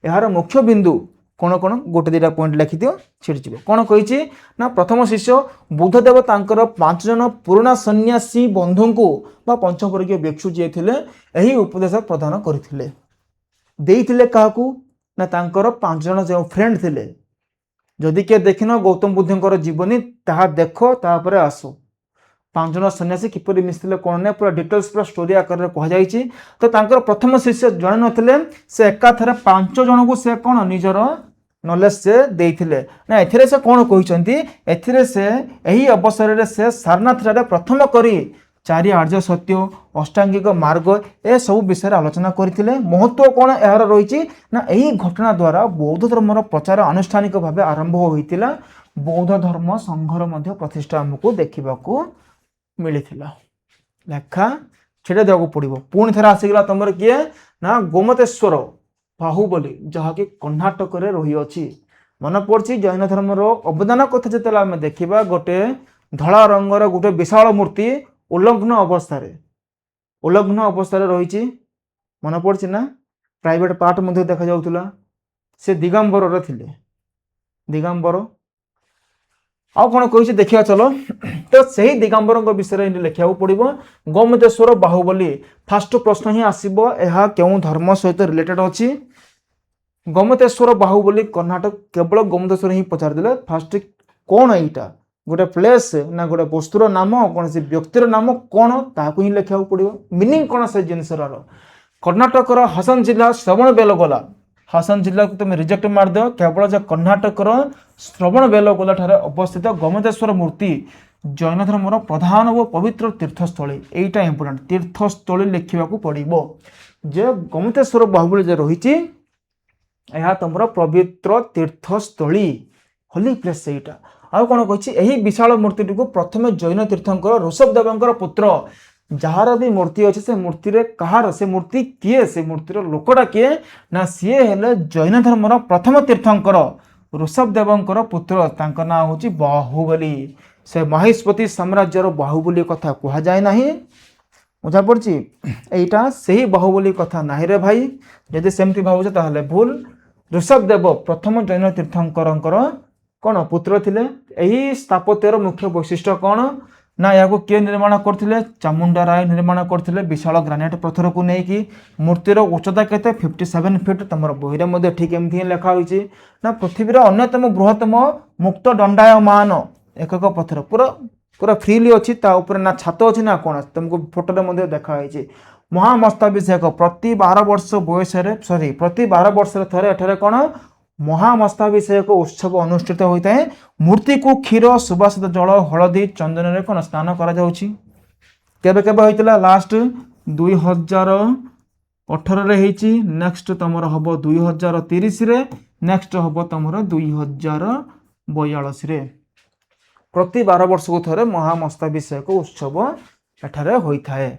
यार मुख्य बिंदु कौन कौन गोटे दुटा पॉइंट लिखि दियो छिड़िଯିବ कौन कहिछि ना प्रथम शिष्य बुद्धदेव तांकर 5 जन पुराना सन्यासी बंधु को बा पंचवर्गीय भिक्षु जे थिले एही उपदेश प्रदान करथिले देइथिले काहाकू ना तांकर 5 जन जे फ्रेंड थिले जदि के देखिनो गौतम बुद्धंकर जीवनी ताहा देखो तापरे आसो 5 जन सन्यासी किपरि मिसले कोन ने पूरा डिटेल्स पूरा स्टोरी आकर कह जाइछि तो तांकर प्रथम शिष्य जण नथिले से एका थरे 5 जन को से कोन निजर नॉलेज से देइथिले ना एथिरे से कोन कहिसंती एथिरे से एही अवसर रे से सारनाथ रे प्रथम करी 4 आर्य सत्य अष्टांगिक मार्ग ए सब विषय आलोचना करथिले महत्व कोन एहार रहिछि ना एही घटना द्वारा बौद्ध धर्मर प्रचार आनुष्ठानिक भाबे आरंभ होइतिला बौद्ध धर्म संघर मध्ये प्रतिष्ठा हमको देखिबाको मिलिथिला लेखा छेड़े देवाक पड़ो पुणी थे आसीगला तुम किए ना गोमतेश्वर बाहुबली जहाँकि कर्णाटक रे रही अछि मन पड़ी जैन धर्मर अवदान कथा जिते आम देखा गोटे धला रंगर गोटे विशाल मूर्ति उल्लग्न अवस्था रही मन पड़ी ना प्राइवेट पार्ट मध्य देखा जाउथुला से दिगंबर रे थिले दिगंबर आउ कौन कही देखिया चलो तो सही दिगंबर विषय लिखा पड़ो गोमतेश्वर बाहुबली फास्ट प्रश्न ही आसब यह क्यों धर्म सहित रिलेटेड अच्छी गोमतेश्वर बाहुबली कर्णाटक केवल गोमतेश्वर ही पचारदे फास्ट कौन यहीटा गोटे प्लेस ना गोटे वस्तुर नाम कौन से व्यक्तिर नाम कौन ताकू ही लिखा पड़ो मीनिंग कौन से जिनसर कर्णाटक हासन जिला श्रवण बेलगोला हासन जिला को तुम रिजेक्ट मारद केवल जो कर्णाटक श्रवण बेलगोला ठारे अवस्थित गोमतेश्वर मूर्ति जैन धर्मर प्रधान और पवित्र तीर्थस्थली यहीटा इंपोर्टेंट तीर्थस्थली लिखा पड़ो जे गोमतेश्वर बाहुबली जो रही तुम पवित्र तीर्थस्थली होली प्लेस सेटा आउ कौन कही विशाल मूर्ति को प्रथम जैन तीर्थंकर ऋषभदेव पुत्र जार भी मूर्ति अच्छे से मूर्ति रे कहार से मूर्ति किए से मूर्तिर लोकटा किए ना सी हेले जैन धर्मर प्रथम तीर्थंकर ऋषभदेवंकर पुत्र तांका ना होची बाहुबली से महेशपति साम्राज्यर बाहुबली कथा कह जाए ना बुझा पड़ी यहीटा से ही बाहुबली कथा ना रे भाई जदि सेमती भावुचे ताहले भूल ऋषभदेव प्रथम जैन तीर्थंकर कौन पुत्र थिले यही स्थापत्यर मुख्य वैशिष्ट्य कौन ना या किए निर्माण करते चामुंडा राय निर्माण करते विशाल ग्रानाइट पत्थर को लेकिन मूर्तिर उच्चता केते 57 फीट तुम बही में ठीक एमती ही लिखाई ना पृथ्वीर अन्यतम बृहत्तम मुक्त दंडायमान एकक पत्थर पूरा पूरा फ्रीली अच्छी ना छात अच्छी ना कौन तुमको फोटो देखाई महामस्ताभिषेक प्रति 12 वर्ष बयस प्रति 12 वर्ष थे एठारे कौन महामस्ताभिषेक उत्सव अनुष्ठित होता है मूर्ति को क्षीर सुबासित जल हलदी चंदन रे कौन स्नान करा जाउछि केबे केबे होइतला लास्ट 2018 रे हेछि नेक्स्ट तमरो हबो 2030 रे नेक्स्ट हबो तमरो 2042 रे प्रति 12 वर्ष को थरे महामस्ताभिषेक उत्सव एठारे होइथाए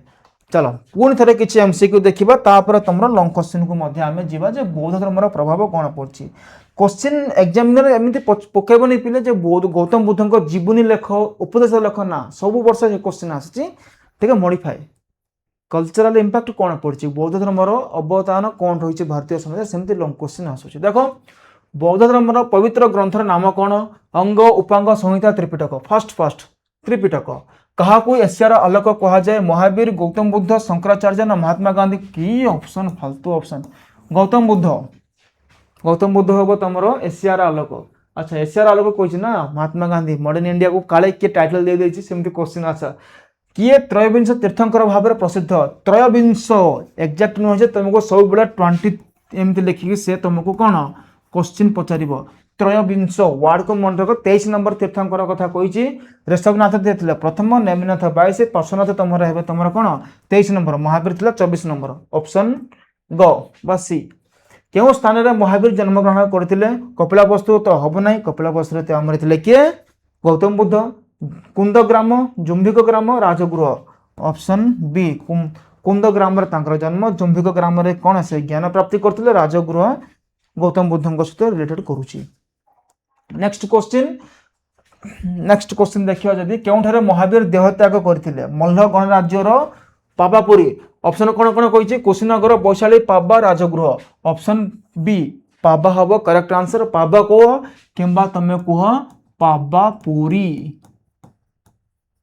चलो पुणी थे किसी एमसीक्यू देखा तापर तुम लंग क्वेश्चन को आम जा बौद्ध धर्मर प्रभाव कौन पड़ी क्वेश्चन एग्जामिनर एमती पकेबनी पिले जे बौद्ध गौतम बुद्ध जीवनी लेख उपदेश लेख ना सब वर्ष क्वेश्चन आसी मॉडिफाई कल्चरल इंपैक्ट कौन पड़ी बौद्ध धर्मर अवदान कौन रही भारतीय समाज सेमती लंग क्वेश्चन आसूँ देख बौद्ध धर्मर पवित्र ग्रंथर नाम कौन अंग उपांग संहिता त्रिपिटक फर्स्ट त्रिपिटक कहा एशियार आलोक कह जाए महावीर गौतम बुद्ध शंकराचार्य ना महात्मा गांधी की ऑप्शन फालतू ऑप्शन गौतम बुद्ध हम तुम एशियार आलोक अच्छा एशियार आलोक कही ना महात्मा गांधी मॉडर्न इंडिया को काले किए टाइटल दे देछि सेमती क्वेश्चन अच्छा किए त्रयोविंश तीर्थंकर भाव में प्रसिद्ध त्रयोविंश एक्जाक्ट नुहे तुमको सब बड़ा 20 एमती लिखिकी से तुमको कौन क्वेश्चन पचार त्रयोविंश वार्ड को मन रख 23 नंबर तीर्थंकर कथा कही ऋषभनाथ दिए प्रथम नेमिनाथ 22 पार्श्वनाथ तुम तुम कौन 23 नंबर महावीर 24 नंबर ऑप्शन ग बा सी क्यों स्थान में महावीर जन्मग्रहण करते कपिलावस्तु तो हम ना कपिलावस्तु आम किए गौतम बुद्ध कुंदग्राम जुम्भिक ग्राम राजगृह ऑप्शन बी कुंदग्राम जन्म जुम्भिक ग्राम कौन से ज्ञान प्राप्ति करते राजगृह गौतम बुद्ध सहित रिलेटेड करुच्ची नेक्स्ट क्वेश्चन देखिए जदि क्यों महावीर देहत्याग करते मल्ल गणराज्यर पावापुरी ऑप्शन कौन कौन कही कुशीनगर वैशाली पावा राजगृह ऑप्शन बी पावा हम करेक्ट आंसर पावा कह किंबा तमें कह पावापुरी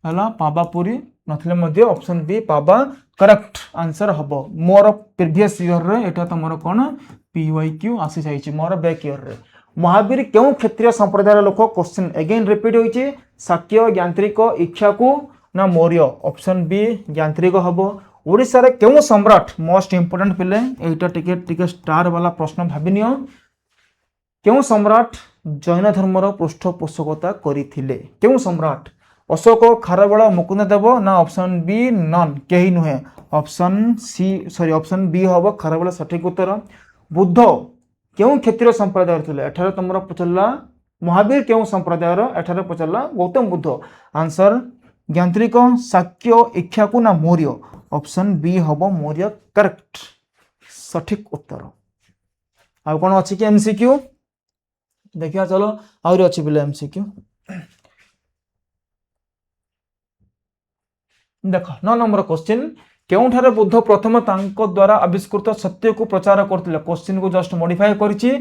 है पावापुरी नथिले ऑप्शन बी पावा करेक्ट आंसर हम मोर प्रीवियस ईयर रे एटा तुम कौन पीवाईक्यू आसी जाइए मोर बैक ईयर रे महावीर क्यों क्षत्रिय संप्रदाय लोक क्वेश्चन अगेन रिपीट होइए शाक्य यांत्रिक इक्ष्वाकु ना मौर्य ऑप्शन बी यांत्रिक हम ओडिशा रे क्यों सम्राट मोस्ट इंपोर्टेंट पिले एटा टिके स्टार वाला प्रश्न भाबी नियो क्यों सम्राट जैन धर्मर पृष्ठपोषकता करथिले क्यों सम्राट अशोक खारवेल मुकुंददेव ना ऑप्शन बी नन कहीं नुहे option C sorry option B हम खारवेल सठिक उत्तर बुद्ध क्यों क्षत्रिय संप्रदाय थे एठार तुम पचारा महावीर क्यों संप्रदाय एठार पचारा गौतम बुद्ध आंसर यांत्रिक शाक्य इक्ष्वाकु ना मौर्य ऑप्शन बी हम मौर्य करेक्ट सठिक उत्तर आ कौन अच्छी कि एमसीक्यू देखिए चलो आहरी अच्छी पिले एमसीक्यू देख 9 नंबर क्वेश्चन क्योंठारे बुद्ध प्रथम तांको द्वारा आविष्कृत सत्य को प्रचार करते क्वेश्चन को जस्ट मॉडिफाई करिछि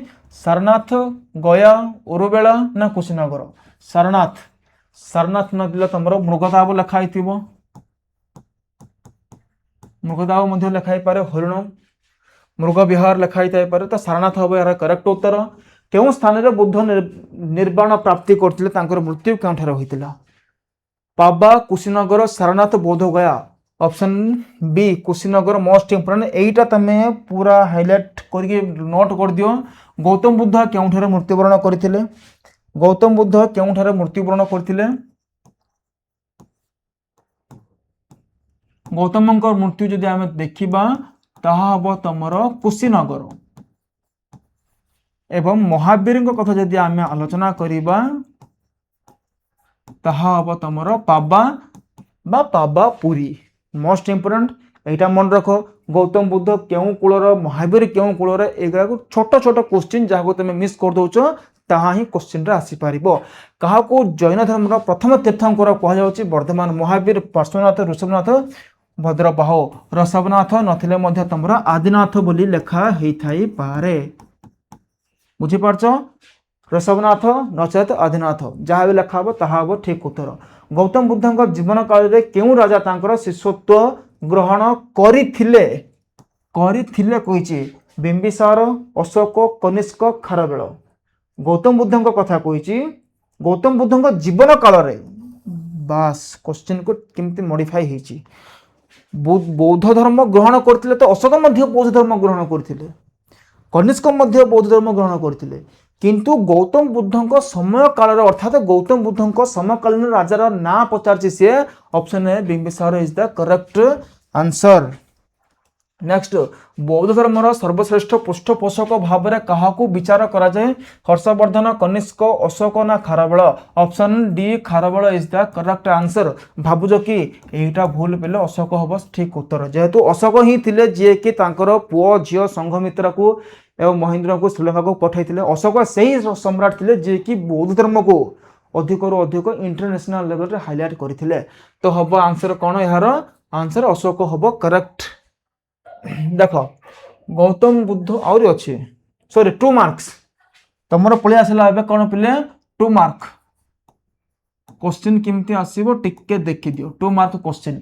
सारनाथ गया उरुबेला ना कुशीनगर सारनाथ नदी तुम मृगदाव लिखाई मृगदाव मध्य लिखाई पारे हरिण मृग विहार लिखाई पारे तो सारनाथ हम यार करेक्ट उत्तर क्यों स्थान में बुद्ध निर्वाण प्राप्ति करते मृत्यु क्योंठारे होइतिला पाबा Kushinagar Sarnath Bodh Gaya option B Kushinagar most important एटा तमे पूरा हाईलाइट करके नोट कर दियो गौतम बुद्ध क्योंठारे मृत्युवरण करथिले गौतम बुद्ध क्योंठारे मृत्युवरण करथिले गौतमंकर मृत्यु जदि आमे देखिबा ताहा हबो तमर कुशीनगर एवं महावीर कथा जदि आमे आलोचना करिबा ताहा हबो तमर पाबा बा पावापुरी मोस्ट इंपोर्टेंट एटा मन रख गौतम बुद्ध क्यों कूलर महावीर क्यों कूलर एगुड़ा छोट छोट क्वेश्चन जहाँ तुम मिस कर दौच ताहा ही क्वेश्चन रे आसी पारिबो कहा को जैन धर्म प्रथम तीर्थंकर कह वर्धमान महावीर पार्श्वनाथ ऋषभनाथ भद्रबाहु ऋषभनाथ नथिले मध्य तुमर आदिनाथ बोली लेखा हेथाई पारे बुझीपारछ ऋषभनाथ नचेत आदिनाथ जहाँ भी लेखा हम ताहा हम ठीक उत्तर गौतम बुद्ध जीवन काल में क्यों राजा तांकर शिष्यत्व ग्रहण करिथिले कही बिंबिसार अशोक कनिष्क खारवेल गौतम बुद्ध कथा कही गौतम बुद्ध जीवन काल में बास क्वेश्चन को केमती मॉडिफाई होइछि बौद्ध धर्म ग्रहण करथिले तो अशोक मध्य बौद्ध धर्म ग्रहण करथिले कनिष्क मध्य बौद्ध धर्म ग्रहण करथिले किंतु गौतम बुद्ध समय काल अर्थात गौतम बुद्ध समकालीन राजार ना पचार सी ऑप्शन है Bimbisara is the correct answer next बौद्ध धर्मर सर्वश्रेष्ठ पृष्ठपोषक भाव में क्या विचार करा जाए हर्षवर्धन कनिष्क अशोक ना Kharavela option D Kharavela is the correct answer भावुज कि एटा भूल पेले अशोक हम ठीक उत्तर जेहेतु अशोक ही थिले जे कि तांकर पुओ झियो संघमित्रा को एवं महेंद्र को श्रीलंका को पठाई अशोक से ही सम्राट थे जे कि बौद्ध धर्म को अधिक रु अधिक इंटरनेशनल लेवल रे हाईलाइट करथिले तो हम आंसर कौन यार आंसर अशोक हम करेक्ट देख गौतम बुद्ध आउरी अच्छी सॉरी 2 मार्क्स तुम पलि आसला ए कौन पिले 2 मार्क क्वेश्चन केमती आसीबो टिके देखि दियो 2 मार्क क्वेश्चन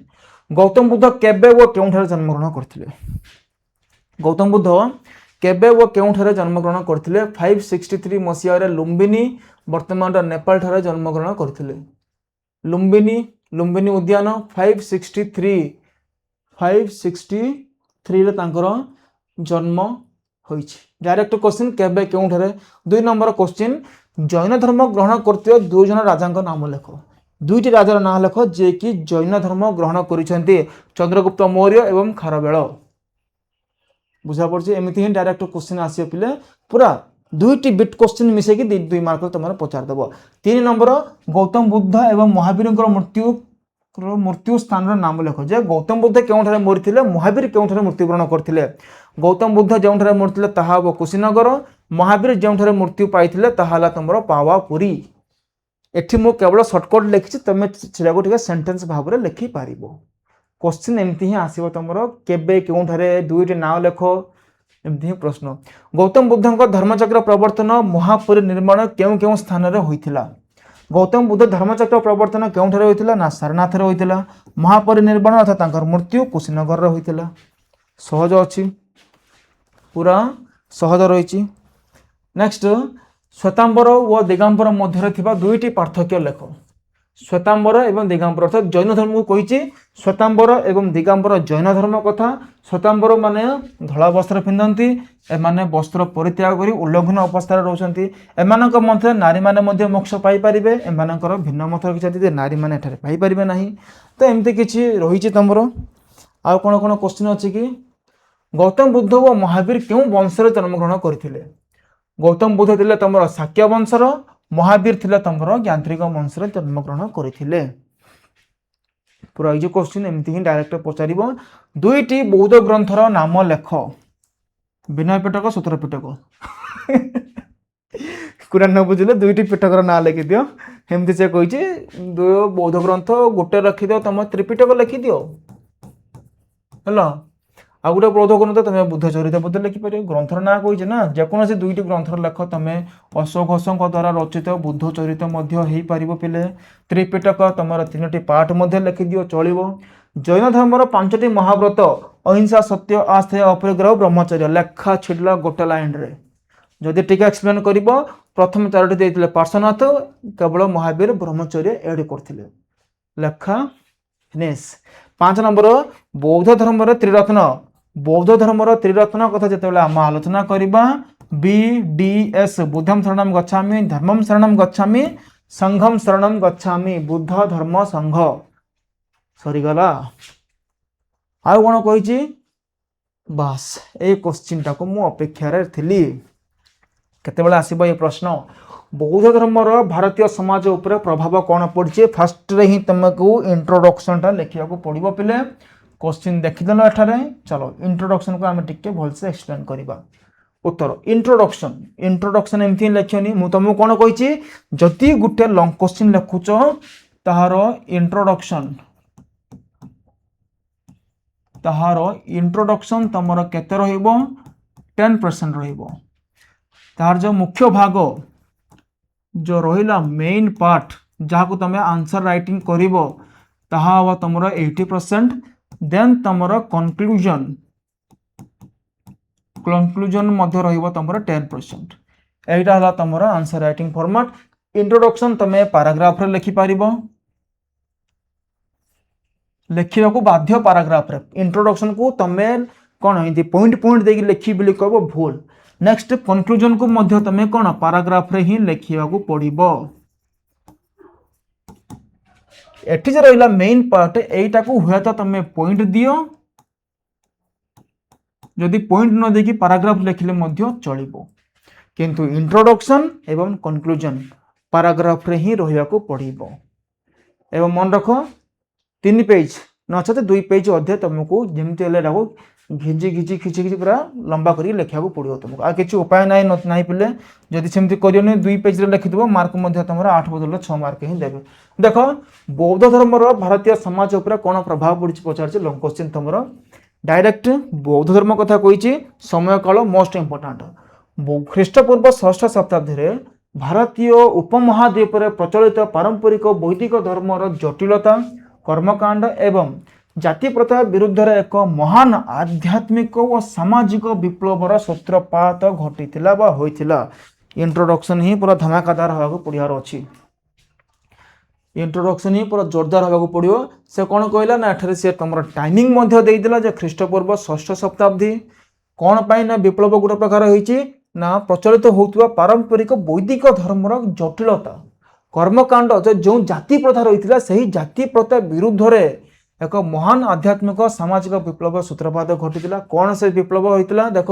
गौतम बुद्ध केबे वो केउठारे जन्म ग्रहण करथिले गौतम बुद्ध केबे वो केउठारे जन्म ग्रहण करथिले 563 मसिया रे लुम्बिनी वर्तमान नेपाल ठारे जन्म ग्रहण करथिले लुम्बिनी लुम्बिनी उद्यान 563 रे तांकर जन्म होइछि डायरेक्ट क्वेश्चन केबे केउठारे 2 नंबर क्वेश्चन जैन धर्म ग्रहण करते 2 जन राजा नाम लेख 2टी राजार नाम लेख जे कि जैन धर्म ग्रहण करिसेंती चंद्रगुप्त मौर्य एवं खारवेल बुझा पड़छि एमिति ही डायरेक्ट क्वेश्चन आसी पिले पूरा 2टी बिट क्वेश्चन मिसे कि 2 मार्क तुम पचार देबो 3 नंबर गौतम बुद्ध एवं महावीर मृत्यु स्थान नाम लेख जे गौतम बुद्ध केउठारे मरिथिले महावीर केउठारे मृत्युवरण करथिले गौतम बुद्ध जेउठारे मरिथिले ताहा हो कुशीनगर महावीर जेउठारे मृत्यु पाइथिले ताहाला तमरो पावापुरी एठी मु केवल शॉर्टकट लिखि तमे छिरा को ठीक सेंटेंस भाव रे लिखि पारिबो क्वेश्चन एमती ही आसीबो तमरो केबे केउठारे 2टी नाम लेख एमती ही प्रश्न गौतम बुद्धଙ୍କ धर्मचक्र प्रवर्तन महापुरी निर्माण केउ केउ स्थान रे होइथिला गौतम बुद्ध धर्मचक्र प्रवर्तन केउठारे होइथिला ना सारनाथ रे होइथिला महापरिनिर्वाण अर्थात तांकर मृत्यु कुशीनगर रे होइथिला सहज अछि पूरा सहज रहिछि नेक्स्ट श्वेतांबर व दिगंबर मध्य थिबा 2टी पार्थक्य लेख श्वेतांबर एवं दिगंबर अर्थात जैन धर्म को कहिछि श्वेतांबर एवं दिगंबर जैन धर्म कथा श्वेतांबर माने धला वस्त्र पिंधंती ए माने वस्त्र परित्याग करी उल्लंघन अवस्था रहउछंती एमानक मध्य नारी माने मध्य मोक्ष पाई परिबे एमानकर भिन्न मत रखिछंती नारी माने एठारे पाई परिबे नाही तो एमती किछि रहिछि तमरो आ कोन क्वेश्चन अछि कि गौतम बुद्ध व महावीर क्यों वंशर जन्म ग्रहण करथिले गौतम बुद्ध थिले तमरो शाक्य वंशर महावीर थिले तमरो यांत्रिक वंशर जन्म ग्रहण करथिले पूरा ये क्वेश्चन एमती ही डायरेक्ट पचारिबो 2टी बौद्ध ग्रंथर नाम लेख विनय पिटक सूत्र पिटक कुरा न बुझिले 2टी पिटकर ना लिखि दियो एमती से कहिछि 2 बौद्ध ग्रंथ गोटे रखि दियो तम त्रिपिटक लिखि दियो हला आ गोटे बौद्ध ग्रंथ तुम बुद्ध चरित बुद्ध लिखिपार ग्रंथर ना कही ना जेकोसी 2टी ग्रंथर लेख तुम अशोक घोषों द्वारा रचित बुद्ध चरित पार पे त्रिपिटक तुम 3टी पाठ लिखि दियो चलो जैन धर्मर 5टी महाव्रत अहिंसा सत्य आस्था अपरिग्रह ब्रह्मचर्य लेखा छिड़ला गोटे लाइन रे जदि टिके एक्सप्लेन कर प्रथम 4टी देते पार्श्वनाथ केवल महावीर ब्रह्मचर्य एड करते लेखा फिनिश 5 नंबर बौद्ध धर्म त्रिरत्न कथा जिते आम आलोचना करवा BDS बुद्धम शरणम गच्छामि धर्मम शरणम गच्छामि संघम शरणम गच्छामि बुद्ध धर्म संघ सरीगला आउ कौन कही बास ए क्वेश्चन टाक मु अपेक्षार थी केते आसब ये प्रश्न बौद्ध धर्मर भारतीय समाज उपरे प्रभाव कौन पड़े फास्ट रे ही तुमको इंट्रोडक्शन टा लिखा पड़ो पिले क्वेश्चन देखीदेल एठारे चलो इंट्रोडक्शन को आम टिके भलसे एक्सप्लेन करवा उत्तर इंट्रोडक्शन एमती लिखनी मु तुमको कौन कही जदि गोटे लंग क्वेश्चन लिखुच ताहार इंट्रोडक्शन तुमर केते रहिबो 10% रहिबो तार जो मुख्य भाग जो रहिला मेन पार्ट जहाँ को तुम आंसर राइटिंग करिवो ताहा हवा तुमर 80% देन तुमर कंक्लूजन मध्य रहिबो तुमर 10% एटा हला तुमर आंसर राइटिंग फॉर्मेट इंट्रोडक्शन तुम पैराग्राफ रे लिखि पारिबो लिखिबा को बाध्य पैराग्राफ रे इंट्रोडक्शन को तुम कौन हिंदी पॉइंट देकी लिखी बोली कहबो भूल नेक्स्ट कंक्लूजन को मध्य तुम कौन पैराग्राफ रे ही लिखिबा को पड़िबो एठी जे रहिला मेन पार्ट एटा को हुए तो तुम पॉइंट दियो जदि पॉइंट न देकी पैराग्राफ लिखिले मध्य चलिबो किंतु इंट्रोडक्शन एवं कंक्लूजन पैराग्राफ रे ही रहिया को पड़िबो एवं मन रख 3 पेज नचते 2 पेज अध्याय तुमको जेमती हेले डाको घिची घिची खिची खिची पूरा लंबा करी लिखा पड़ो तुमको आ किसी उपाय ना ना पिले जदि सेमती करियोनी 2 पेज रे लिखि दबो मार्क मध्य तुमरा 8 बदल 6 मार्क ही देबे। देखो बौद्ध धर्म भारतीय समाज ऊपर कोन प्रभाव पड़ी पचार लॉन्ग क्वेश्चन तुमरा डायरेक्ट बौद्ध धर्म कथा कही समय काल मोस्ट इंपोर्टेंट ख्रीष्टपूर्व 6ठ शताब्दी रे भारतीय उपमहाद्वीप रे प्रचलित पारंपरिक वैदिक धर्मर जटिलता कर्मकांड एवं जाति प्रथा विरुद्ध रे एक महान आध्यात्मिक और सामाजिक विप्लवर सूत्रपात घटीथिला बा होइथिला। इंट्रोडक्शन ही पूरा धमाकादार होगा पड़ियार अच्छी इंट्रोडक्शन ही पूरा जोरदार होगा पड़ो से कौन कहला ना एठारे से तुम टाइमिंग मध्य देइदिला जे ख्रीष्टपूर्व 6ठ शताब्दी कौन पाई ना विप्लव गोटे प्रकार होइछि ना प्रचलित होउतबा पारंपरिक वैदिक धर्मर जटिलता कर्मकांड जो जाति प्रथा रही से जाति प्रथा विरुद्ध रे एक महान आध्यात्मिक सामाजिक विप्लव सूत्रपात घटी कौन से विप्लव होता देख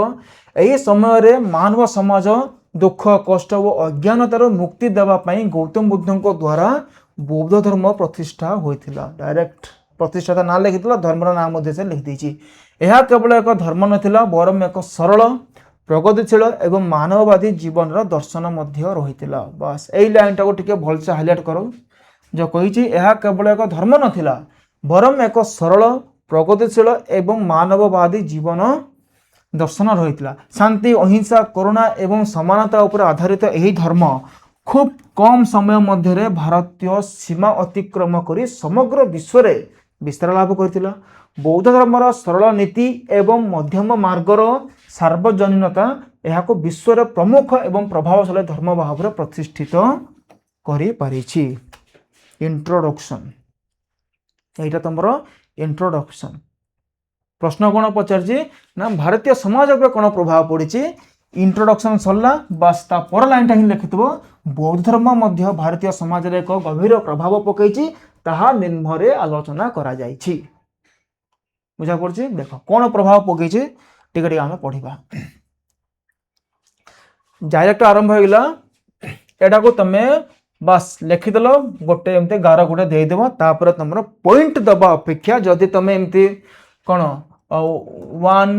यही समय मानव समाज दुख कष्ट और अज्ञानतार मुक्ति देवाई गौतम बुद्ध द्वारा बौद्ध धर्म प्रतिष्ठा होता डायरेक्ट प्रतिष्ठाता ना लिखी धर्मर नाम से लिखिदी यह केवल एक धर्म नाला बरम एक सरल प्रगतिशील एवं मानववादी जीवन दर्शन रही बस यही लाइन टाक टे भलसे हाईलाइट करो जो कही यह केवल एक धर्म नाला बरम एक सरल प्रगतिशील एवं मानववादी जीवन दर्शन रही शांति अहिंसा करुणा एवं समानता उपर आधारित यही धर्म खूब कम समय मध्य भारतीय सीमा अतिक्रम कर समग्र विश्व में विस्तार लाभ करथिला। बौद्ध धर्मर सरल नीति एवं मध्यम मार्गर सार्वजनीनता यह विश्व प्रमुख एवं प्रभावशाली धर्म भाव में प्रतिष्ठित करि पारिछि। इंट्रोडक्शन यहीटा तुमर इंट्रोडक्शन प्रश्न कौन पचार ना भारतीय समाज पर कौन प्रभाव पड़ी इंट्रोडक्शन सरला बस ता पर लाइन ही लिखिथबो बौद्ध धर्म मध्य भारतीय समाज रे एक गभीर प्रभाव पकईछि ताहा निम्न आलोचना करा जायछि। बुझा पड़छि देख कौन प्रभाव पकईछि टिके टिके आमे पढ़िबा। डायरेक्ट आरंभ हो गला एटा को तमे बस लिखिदेल गोटे एमती गार गोटे देदेव तापर तुम पॉइंट दबा अपेक्षा जदि तुम एमती कौन 1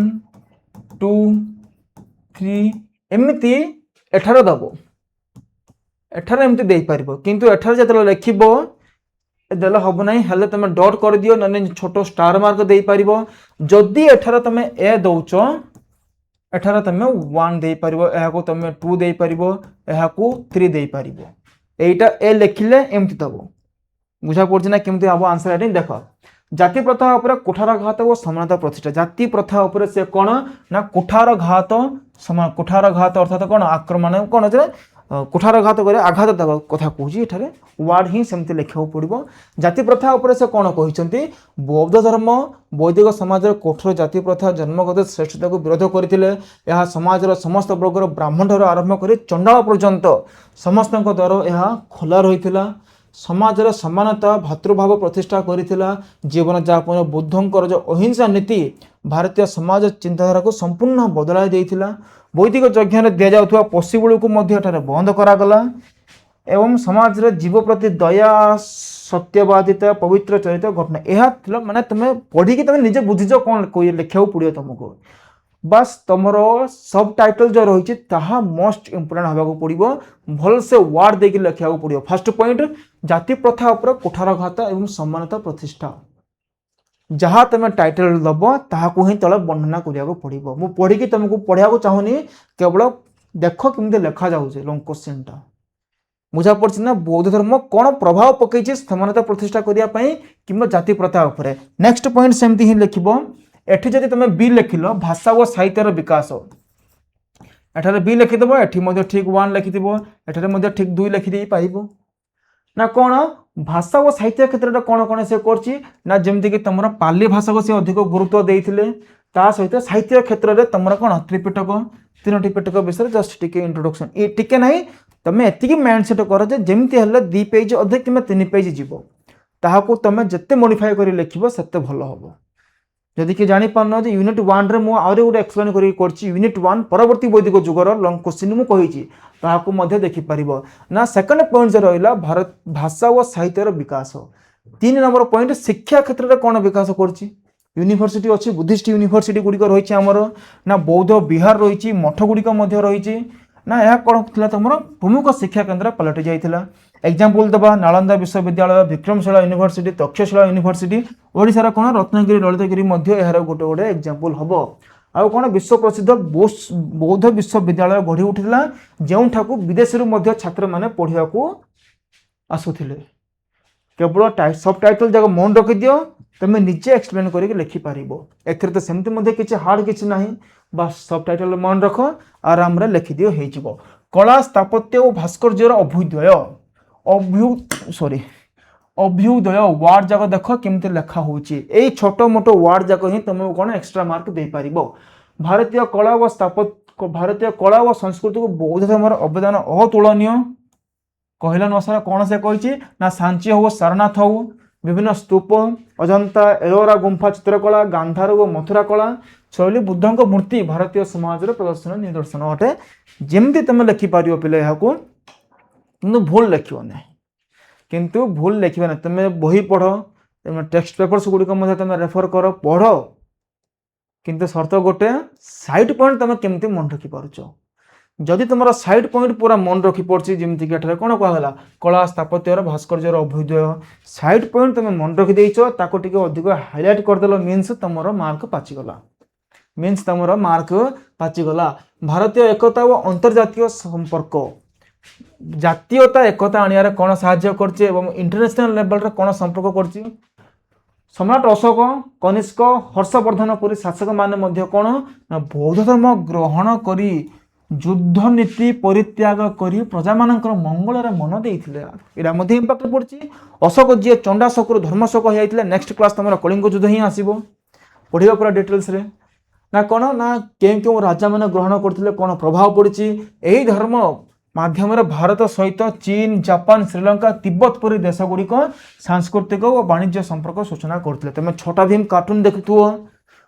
2 3 एमती एठार दब एठार एमती दे पार किंतु एठार जो लिखब देला हम ना हेल्ले तुम डॉट कर दियो ना छोट स्टार मार्क दे पार जदि एठार तुम ए दौच एठार तुम 1 दे पार यह तुम 2 दे पार यह 3 दे पार एटा ए लिखिले एमती दब। बुझा पड़े ना केमती हम आंसर एटी देख जाति प्रथा उपर कुठारघात और समानता प्रतिष्ठा जाति प्रथा उपर से कौन ना कुठारघात कुठारघात अर्थात कौन आक्रमण कौन कुठारघात कर आघात देवा कथा कहे वार्ड ही सेमती लिखा पड़ो। जाति प्रथा उपर से कौन कहते बौद्ध धर्म वैदिक समाज कठोर जाति प्रथा जन्मगत श्रेष्ठता को विरोध करते समाज समस्त वर्गर ब्राह्मण ठार आरंभ कर चंडाल पर्यंत समस्त द्वारा यह खोला रही समाज समानता भातृभाव प्रतिष्ठा करथिला जीवन यापन बुद्धंकर जो अहिंसा नीति भारतीय समाज चिंताधारा को संपूर्ण बदलाई देथिला। वैदिक यज्ञ में दि जाउथुवा पशुबल को बंद करागला एवं समाज रे जीव प्रति दया सत्यवादिता पवित्र चरित्र घटना यह माने तुम पढ़ी तुम निजे बुझीज कौन लिखा पड़ो तुमको बस तुम सब टाइटल जो रही मोस्ट इंपोर्टेंट होगा पड़ो भल से वार्ड देके लिखा पड़ो। फर्स्ट पॉइंट जाति प्रथा उपर कुठारघात एवं समानता प्रतिष्ठा जहाँ तुम टाइटल दब ताकू ही तले वर्णना करा पड़ो। मु पढ़ी तुमको पढ़ा चाहूनी केवल देख केमती लिखा जाऊे लॉन्ग क्वेश्चन टा बुझा पड़ी ना बौद्ध धर्म कौन प्रभाव पकई समानता प्रतिष्ठा करने कि जाति प्रथा उपर। नेक्स्ट पॉइंट सेमती ही लिखब एठी जदि तुम बी लिखिल भाषा और साहित्यर विकास एठारे बी लिखिदेव एठी मध्य ठीक 1 लिखिथिबो एठारे ठीक 2 लिखिदे पाइबो ना कौन भाषा और साहित्य क्षेत्र में कौन कौन से करछि ना जेमती कि तुम पाली भाषा को से अधिक गुरुत्व देइथिले ता सहित साहित्य क्षेत्र में तुम कौन त्रिपिटक 3 पिटक विषय जस्ट टिके इंट्रोडक्शन ये टिके नहीं तुम एति माइंडसेट कर जमी हेल्ले 2 पेज अधिक कि 3 पेज जीव ताहाको तुम जिते मॉडिफाई कर लिखिबो सेते भल हम। जदि कि जानी पारन जे यूनिट 1 रे मु आउरे गोटे एक्सप्लेन करछि यूनिट 1 परवर्ती वैदिक जुगर लॉन्ग क्वेश्चन मु कहिछि ताहाकू मध्ये देखि परिबो ना। सेकंड पॉइंट जे रहिला भारत भाषा व साहित्यर विकास। 3 नंबर पॉइंट शिक्षा क्षेत्र रे कोन विकास करछि। यूनिवर्सिटी अच्छी बुद्धिस्ट यूनिवर्सिटी गुड़िक रही आमर ना बौद्ध विहार रही मठ गुड़िक रही ना यह कौन था तुम प्रमुख शिक्षा केन्द्र पलटि जाइए। एग्जाम्पल दबा नालंदा विश्वविद्यालय विक्रमशिला यूनिवर्सिटी तक्षशिला यूनिवर्सिटी ओडिशार कौन रत्नगिरी ललितगिरी यार गोटे गोटे एग्जाम्पल हम आउ कौन विश्व प्रसिद्ध बौद्ध विश्वविद्यालय गढ़ी उठा जो विदेश छात्र मैंने पढ़ा आसुले। केवल सब टाइटल जाक मन रखी दियो तुम्हें निजे एक्सप्लेन करके लिखिपार एथर तो सेमती किसी हार्ड किसी ना बस सब टाइटल मन रख आराम लिखिदियो हो। कला स्थापत्य और भास्कर्यर अभ्युदय वार्ड जाक देख केमती लेखा होची छोट मोट वार्ड जाक ही तुमको कौन एक्स्ट्रा मार्क दे पार। भारतीय कला व भारतीय कला व संस्कृति को बौद्ध धर्म अवदान अतुलनीय कहला अनुसार कौन से कही ना सांची हो सारनाथ हो विभिन्न स्तूप अजंता एलोरा गुंफा चित्रकला गांधार व मथुरा कला शैली बुद्धों मूर्ति भारतीय समाज प्रदर्शन निदर्शन अटे। जमती तुम लिखिपार पे यहाँ कि भूल लिख ना किंतु भूल लिखे ना तुम्हें बही पढ़ तुम टेक्स्ट पेपर्स गुड़िक तुम रेफर कर पढ़ किंतु शर्त गोटे साइड पॉइंट तुम केमती मन रखी पारुछ। जदि तुम साइड पॉइंट पूरा मन रखी पड़ी जमीक कौन कहला कला स्थापत्यर भास्कर्यर अभ्युदय साइड पॉइंट तुम मन रखी देच अधिक हाइलाइट करदेल मीन्स तुम मार्क पाचिगला। भारतीय एकता व अंतर्जातीय संपर्क जातीयता एकता आनियारे कौन साहाय्य करछि एवं इंटरनेशनल लेवल रे कौन संपर्क करछि। सम्राट अशोक कनिष्क हर्षवर्धन पुरी शासक माने मध्य कौन ना बौद्ध धर्म ग्रहण करी युद्ध नीति परित्याग करी प्रजा मानकर मंगल मन देइथिले एरा मध्ये इंपैक्ट पड़छि। अशोक जी चंडाशोक धर्मशोक हो जाइथिले। नेक्स्ट क्लास तुम कलिंग युद्ध ही आसीबो पढ़िबा पूरा डिटेल्स रे ना कौन ना क्यों राजा मैंने ग्रहण करथिले कौन प्रभाव पड़छि एही धर्म माध्यम भारत सहित चीन जापान श्रीलंका तिब्बत परी देश गुड़िक सांस्कृतिक और वाणिज्य संपर्क सूचना करते। तुम छोटा भीम कार्टून देखु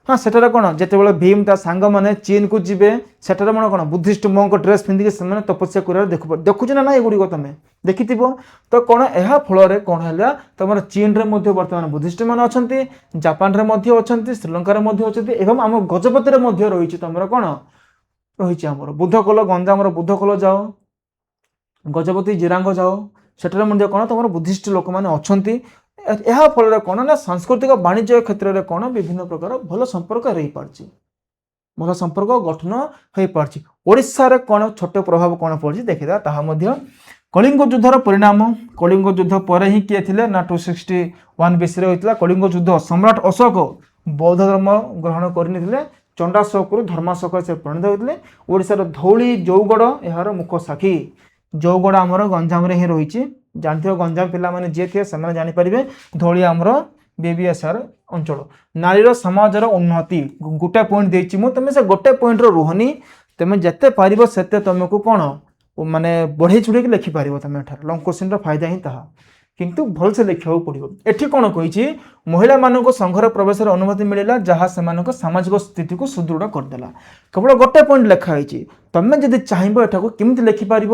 हाँ सेटारे कौन जिते भीम ता सांग माने चीन को जीवे सेटारे मन कौन बुद्धिस्ट मंक ड्रेस पिंधिक से तपस्या कर देखुच ना एगुड़िक तुम देखि तो कौन यह फल कौन है तुम चीन रे बर्तमान बुद्धिस्ट मान अच्छा जापान रे अच्छा श्रीलंका अच्छा एवं आम गजपति रही तुम कौन रही आमर बुद्धकोल गंजाम बुद्धकोल जाओ गजपति जिरांग जाओ सेठारे कौन तुम बुद्धिस्ट लोक मैंने अच्छा यह फल कौन ना सांस्कृतिक वाणिज्य क्षेत्र में कौन विभिन्न प्रकार भल संपर्क रही पार्टी भल संपर्क गठन हो पार्टी। ओडिशा रे कौन छोट प्रभाव कौन पड़ी देखा ताहा कलिंग युद्धर परिणाम कलिंग युद्ध पर ही किए थे ना 261 BC होता कलिंग युद्ध सम्राट अशोक बौद्ध धर्म ग्रहण करनी चंडाशोक धर्माशोक से परिणत होते। ओडिशार धौली जौगड़ यार मुख्य साखी जौगड़ आमर गंजाम ही रही जानते गंजाम पिला माने जे थे से जानीपारे धौली आमर बेबीएसआर अंचल नारीर समाजर उन्नति गोटे पॉइंट देछि मु तुम से गोटे पॉइंट रुहनी तुम जिते पार से तुमको कौन माने बढ़ई चुड़े लिखिपार तुम लंग क्वेश्चन फायदा ही ताहा किंतु भल से लिखा पड़ो। एठी कौन कही महिला मानक संघर प्रवेश अनुमति मिलला जहाँ से सामाजिक स्थिति को सुदृढ़ करदेला केवल गोटे पॉइंट लिखाई तुम्हें जदि चाहिए एटा को केमती लिखिपार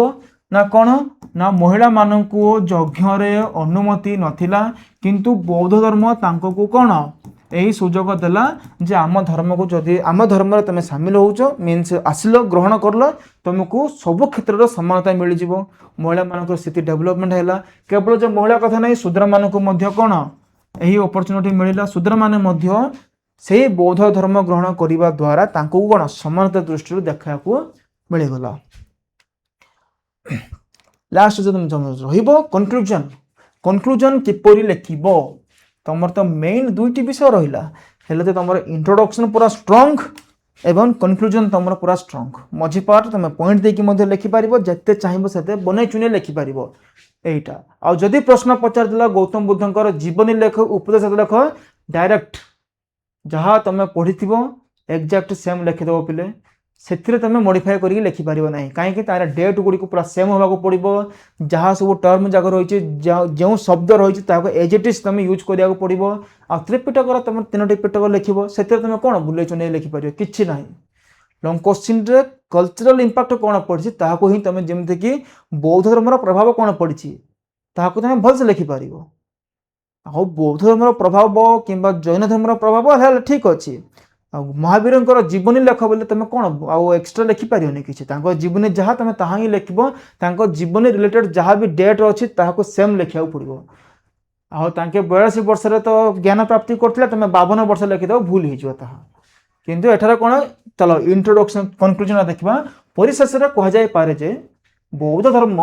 ना कौन ना महिला मानक यज्ञ अनुमति नथिला किंतु बौद्ध धर्म तांको को कौन यही सुजोग देला जे आम धर्म को जदि आम धर्म तुम सामिल हो मीन्स आसिल ग्रहण करल तुमको सब क्षेत्र समानता मिल जाव महिला मान स्थिति डेवलपमेंट है केवल जो महिला कथा नहीं शूद्र मान कौन यही अपॉर्चुनिटी मिलला शूद्र माने से बौद्ध धर्म ग्रहण करने द्वारा तांको कौन समानता दृष्टि देखा मिलगला। लास्ट जो तुम रनक्लूजन कनक्लूजन किपरि लिखिब तुम तो मेन दुईटी विषय रहा हेल्ले तुम इंट्रोडक्शन पूरा स्ट्रंग एवं कनक्लूजन तुम पूरा स्ट्रंग मझी पार्ट तुम पॉइंट देकी लिखिपार जिते चाहिए से बन चुने लिखिपार यहीटा आउ जदि प्रश्न पचार दिला गौतम बुद्धंकर जीवनी लेख उपदेश लेख डायरेक्ट जहाँ तुम पढ़ी एक्जाक्ट सेम लिखिदेव पिले ସେଥିରେ ତୁମେ ମଡ଼ିଫାଏ କରିକି ଲେଖିପାରିବ ନାହିଁ, କାହିଁକି ତାର ଡେଟ୍ ଗୁଡ଼ିକୁ ପୁରା ସେମ୍ ହେବାକୁ ପଡ଼ିବ। ଯାହା ସବୁ ଟର୍ମ ଯାକ ରହିଛି, ଯେଉଁ ଶବ୍ଦ ରହିଛି ତାହାକୁ ଏଜ୍ ଇଟ୍ ଇଜ୍ ତୁମେ ୟୁଜ୍ କରିବାକୁ ପଡ଼ିବ। ଆଉ ତ୍ରିପିଟକର ତୁମେ 3ଟି ପିଟକ ଲେଖିବ, ସେଥିରେ ତୁମେ କ'ଣ ବୁଲେଇ ଚୁନେଇ ଲେଖିପାରିବ, କିଛି ନାହିଁ। ଲଙ୍ଗ କୋଶ୍ଚିନ୍ରେ କଲଚରାଲ ଇମ୍ପାକ୍ଟ କ'ଣ ପଡ଼ିଛି ତାହାକୁ ହିଁ ତୁମେ, ଯେମିତିକି ବୌଦ୍ଧ ଧର୍ମର ପ୍ରଭାବ କ'ଣ ପଡ଼ିଛି ତାହାକୁ ତୁମେ ଭଲସେ ଲେଖିପାରିବ। ଆଉ ବୌଦ୍ଧ ଧର୍ମର ପ୍ରଭାବ କିମ୍ବା ଜୈନ ଧର୍ମର ପ୍ରଭାବ ହେଲେ ଠିକ୍ ଅଛି। ଆଉ ମହାବୀରଙ୍କର ଜୀବନୀ ଲେଖ ବୋଲେ ତୁମେ କ'ଣ ଆଉ ଏକ୍ସଟ୍ରା ଲେଖିପାରିବନି କିଛି, ତାଙ୍କ ଜୀବନୀ ଯାହା ତୁମେ ତାହା ହିଁ ଲେଖିବ। ତାଙ୍କ ଜୀବନୀ ରିଲେଟେଡ୍ ଯାହା ବି ଡେଟ୍ ଅଛି ତାହାକୁ ସେମ୍ ଲେଖିବାକୁ ପଡ଼ିବ। ଆଉ ତାଙ୍କେ 82 ବର୍ଷରେ ତ ଜ୍ଞାନ ପ୍ରାପ୍ତି କରିଥିଲେ, ତୁମେ 52 ବର୍ଷ ଲେଖିଦେବ, ଭୁଲ ହେଇଯିବ ତାହା। କିନ୍ତୁ ଏଠାରେ କ'ଣ, ଚାଲ ଇଣ୍ଟ୍ରୋଡକ୍ସନ୍ କନକ୍ଲୁଜନ୍ ଦେଖିବା। ପରିଶେଷରେ କୁହାଯାଇପାରେ ଯେ ବୌଦ୍ଧ ଧର୍ମ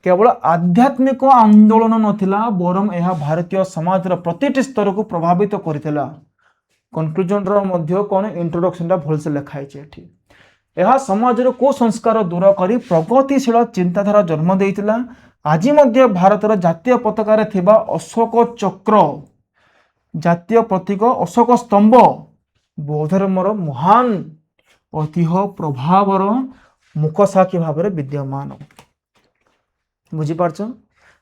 କେବଳ ଆଧ୍ୟାତ୍ମିକ ଆନ୍ଦୋଳନ ନଥିଲା, ବରଂ ଏହା ଭାରତୀୟ ସମାଜର ପ୍ରତିଟି ସ୍ତରକୁ ପ୍ରଭାବିତ କରିଥିଲା। କନକ୍ଲୁଜନର ମଧ୍ୟ କ'ଣ ଇଣ୍ଟ୍ରୋଡକ୍ସନଟା ଭଲସେ ଲେଖା ହେଇଛି ଏଠି। ଏହା ସମାଜର କୁସଂସ୍କାର ଦୂର କରି ପ୍ରଗତିଶୀଳ ଚିନ୍ତାଧାରା ଜନ୍ମ ଦେଇଥିଲା। ଆଜି ମଧ୍ୟ ଭାରତର ଜାତୀୟ ପତାକାରେ ଥିବା ଅଶୋକ ଚକ୍ର, ଜାତୀୟ ପ୍ରତୀକ ଅଶୋକ ସ୍ତମ୍ଭ ବୌଦ୍ଧ ଧର୍ମର ମହାନ ଐତିହ୍ୟ ପ୍ରଭାବର ମୁକସାକ୍ଷୀ ଭାବରେ ବିଦ୍ୟମାନ। ବୁଝିପାରୁଛ?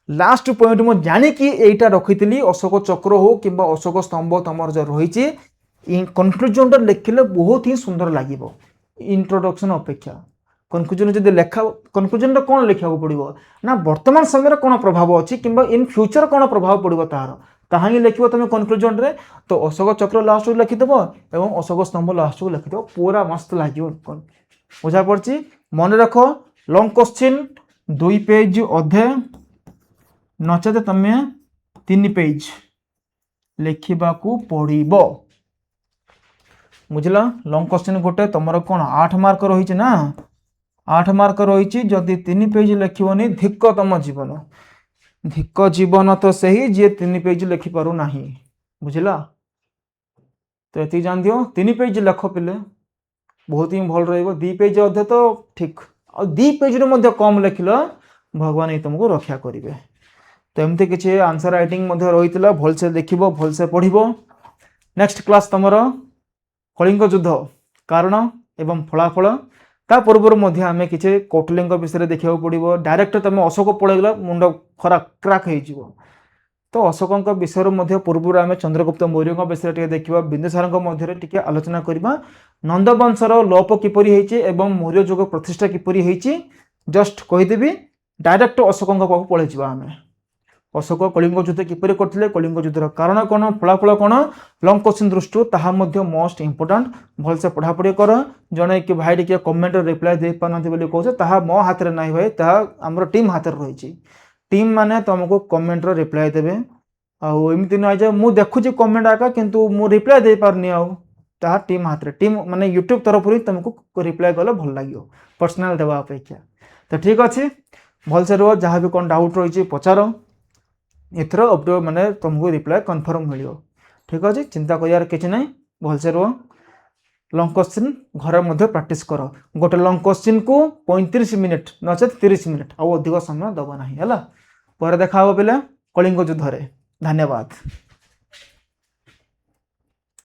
ଲାଷ୍ଟ ପଏଣ୍ଟ ମୁଁ ଜାଣିକି ଏଇଟା ରଖିଥିଲି, ଅଶୋକ ଚକ୍ର ହଉ କିମ୍ବା ଅଶୋକ ସ୍ତମ୍ଭ ତମର ଯେଉଁ ରହିଛି, କନକ୍ଲୁଜନଟା ଲେଖିଲେ ବହୁତ ହିଁ ସୁନ୍ଦର ଲାଗିବ ଇଣ୍ଟ୍ରୋଡକ୍ସନ ଅପେକ୍ଷା। କନକ୍ଲୁଜନ ଯଦି କନକ୍ଲୁଜନଟା କ'ଣ ଲେଖିବାକୁ ପଡ଼ିବ ନା, ବର୍ତ୍ତମାନ ସମୟରେ କ'ଣ ପ୍ରଭାବ ଅଛି କିମ୍ବା ଇନ୍ ଫ୍ୟୁଚର କ'ଣ ପ୍ରଭାବ ପଡ଼ିବ ତାହା ହିଁ ଲେଖିବ ତୁମେ କନକ୍ଲୁଜନରେ। ତ ଅଶୋକ ଚକ୍ର ଲାଷ୍ଟକୁ ଲେଖିଦେବ ଏବଂ ଅଶୋକ ସ୍ତମ୍ଭ ଲାଷ୍ଟକୁ ଲେଖିଦେବ, ପୁରା ମସ୍ତ ଲାଗିବ। ବୁଝାପଡ଼ିଛି? ମନେ ରଖ, ଲଙ୍ଗ କୋଶ୍ଚିନ୍ 2 ପେଜ ଅଧେ ନଚେତ ତୁମେ 3 ପେଜ ଲେଖିବାକୁ ପଡ଼ିବ। ବୁଝିଲ? ଲଙ୍ଗ କୋଶ୍ଚିନ୍ ଗୋଟେ ତୁମର କ'ଣ 8 ମାର୍କ ରହିଛି ନା, 8 ମାର୍କ ରହିଛି। ଯଦି 3 ପେଜ ଲେଖିବନି, ଧିକ ତମ ଜୀବନ। ଧିକ ଜୀବନ ତ ସେହି ଯିଏ 3 ପେଜ ଲେଖିପାରୁନାହିଁ। ବୁଝିଲା? ତ ଏତିକି ଜାଣିଦିଅ, 3 ପେଜ ଲେଖ ପିଲେ, ବହୁତ ହିଁ ଭଲ ରହିବ। 2 ପେଜ ଅଧେ ତ ଠିକ୍, ଆଉ 2 ପେଜରୁ ମଧ୍ୟ କମ୍ ଲେଖିଲ ଭଗବାନ ହିଁ ତୁମକୁ ରକ୍ଷା କରିବେ। ତ ଏମିତି କିଛି ଆନ୍ସର ରାଇଟିଂ ମଧ୍ୟ ରହିଥିଲା, ଭଲସେ ଦେଖିବ, ଭଲସେ ପଢ଼ିବ। ନେକ୍ସଟ କ୍ଲାସ୍ ତୁମର କଳିଙ୍ଗ ଯୁଦ୍ଧ କାରଣ ଏବଂ ଫଳାଫଳ। ତା ପୂର୍ବରୁ ମଧ୍ୟ ଆମେ କିଛି କୌଟିଲ୍ୟଙ୍କ ବିଷୟରେ ଦେଖିବାକୁ ପଡ଼ିବ। ଡାଇରେକ୍ଟ ତୁମେ ଅଶୋକ ପଳେଇଗଲା, ମୁଣ୍ଡ ଖରାପ କ୍ରାକ୍ ହେଇଯିବ। ତ ଅଶୋକଙ୍କ ବିଷୟରେ ମଧ୍ୟ ପୂର୍ବରୁ ଆମେ ଚନ୍ଦ୍ରଗୁପ୍ତ ମୌର୍ଯ୍ୟଙ୍କ ବିଷୟରେ ଟିକେ ଦେଖିବା, ବିନ୍ଦୁସାରଙ୍କ ମଧ୍ୟରେ ଟିକେ ଆଲୋଚନା କରିବା। ନନ୍ଦବଂଶର ଲୋପ କିପରି ହେଇଛି ଏବଂ ମୌର୍ଯ୍ୟ ଯୁଗ ପ୍ରତିଷ୍ଠା କିପରି ହେଇଛି ଜଷ୍ଟ କହିଦେବି, ଡାଇରେକ୍ଟ ଅଶୋକଙ୍କ ପାଖକୁ ପଳେଇଯିବା ଆମେ। ଅଶୋକ କଳିଙ୍ଗ ଯୁଦ୍ଧ କିପରି କରିଥିଲେ, କଳିଙ୍ଗ ଯୁଦ୍ଧର କାରଣ କ'ଣ, ଫଳାଫଳ କ'ଣ, ଲଙ୍ଗ କୋଶ୍ଚିନ୍ ଦୃଷ୍ଟିରୁ ତାହା ମଧ୍ୟ ମୋଷ୍ଟ ଇମ୍ପୋର୍ଟାଣ୍ଟ। ଭଲସେ ପଢ଼ାପଢ଼ି କର। ଜଣେ କି ଭାଇ ଟିକେ କମେଣ୍ଟରେ ରିପ୍ଲାଏ ଦେଇପାରୁନାହାନ୍ତି ବୋଲି କହୁଛ, ତାହା ମୋ ହାତରେ ନାହିଁ ଭାଇ, ତାହା ଆମର ଟିମ୍ ହାତରେ ରହିଛି। ଟିମ୍ ମାନେ ତୁମକୁ କମେଣ୍ଟର ରିପ୍ଲାଏ ଦେବେ। ଆଉ ଏମିତି ନୁହେଁ ଯେ ମୁଁ ଦେଖୁଛି କମେଣ୍ଟ ଆକା କିନ୍ତୁ ମୁଁ ରିପ୍ଲାଏ ଦେଇପାରୁନି, ଆଉ ତାହା ଟିମ୍ ହାତରେ। ଟିମ୍ ମାନେ ୟୁଟ୍ୟୁବ୍ ତରଫରୁ ହିଁ ତୁମକୁ ରିପ୍ଲାଏ କଲେ ଭଲ ଲାଗିବ ପର୍ସନାଲ ଦେବା ଅପେକ୍ଷା। ତ ଠିକ୍ ଅଛି, ଭଲସେ ରୁହ। ଯାହା ବି କ'ଣ ଡାଉଟ୍ ରହିଛି ପଚାର, ଏଥର ଅପଡେଟ୍ ମାନେ ତୁମକୁ ରିପ୍ଲାଏ କନଫର୍ମ ମିଳିବ। ଠିକ୍ ଅଛି, ଚିନ୍ତା କରିବାର କିଛି ନାହିଁ, ଭଲସେ ରୁହ। ଲଙ୍ଗ କୋଶ୍ଚିନ୍ ଘରେ ମଧ୍ୟ ପ୍ରାକ୍ଟିସ୍ କର। ଗୋଟେ ଲଙ୍ଗ କୋଶ୍ଚିନ୍କୁ 35 ମିନିଟ୍ ନଚେତ 30 ମିନିଟ୍, ଆଉ ଅଧିକ ସମୟ ଦେବ ନାହିଁ ହେଲା। ପରେ ଦେଖା ହେବ ପିଲା କଳିଙ୍ଗ ଯୁଦ୍ଧରେ। ଧନ୍ୟବାଦ।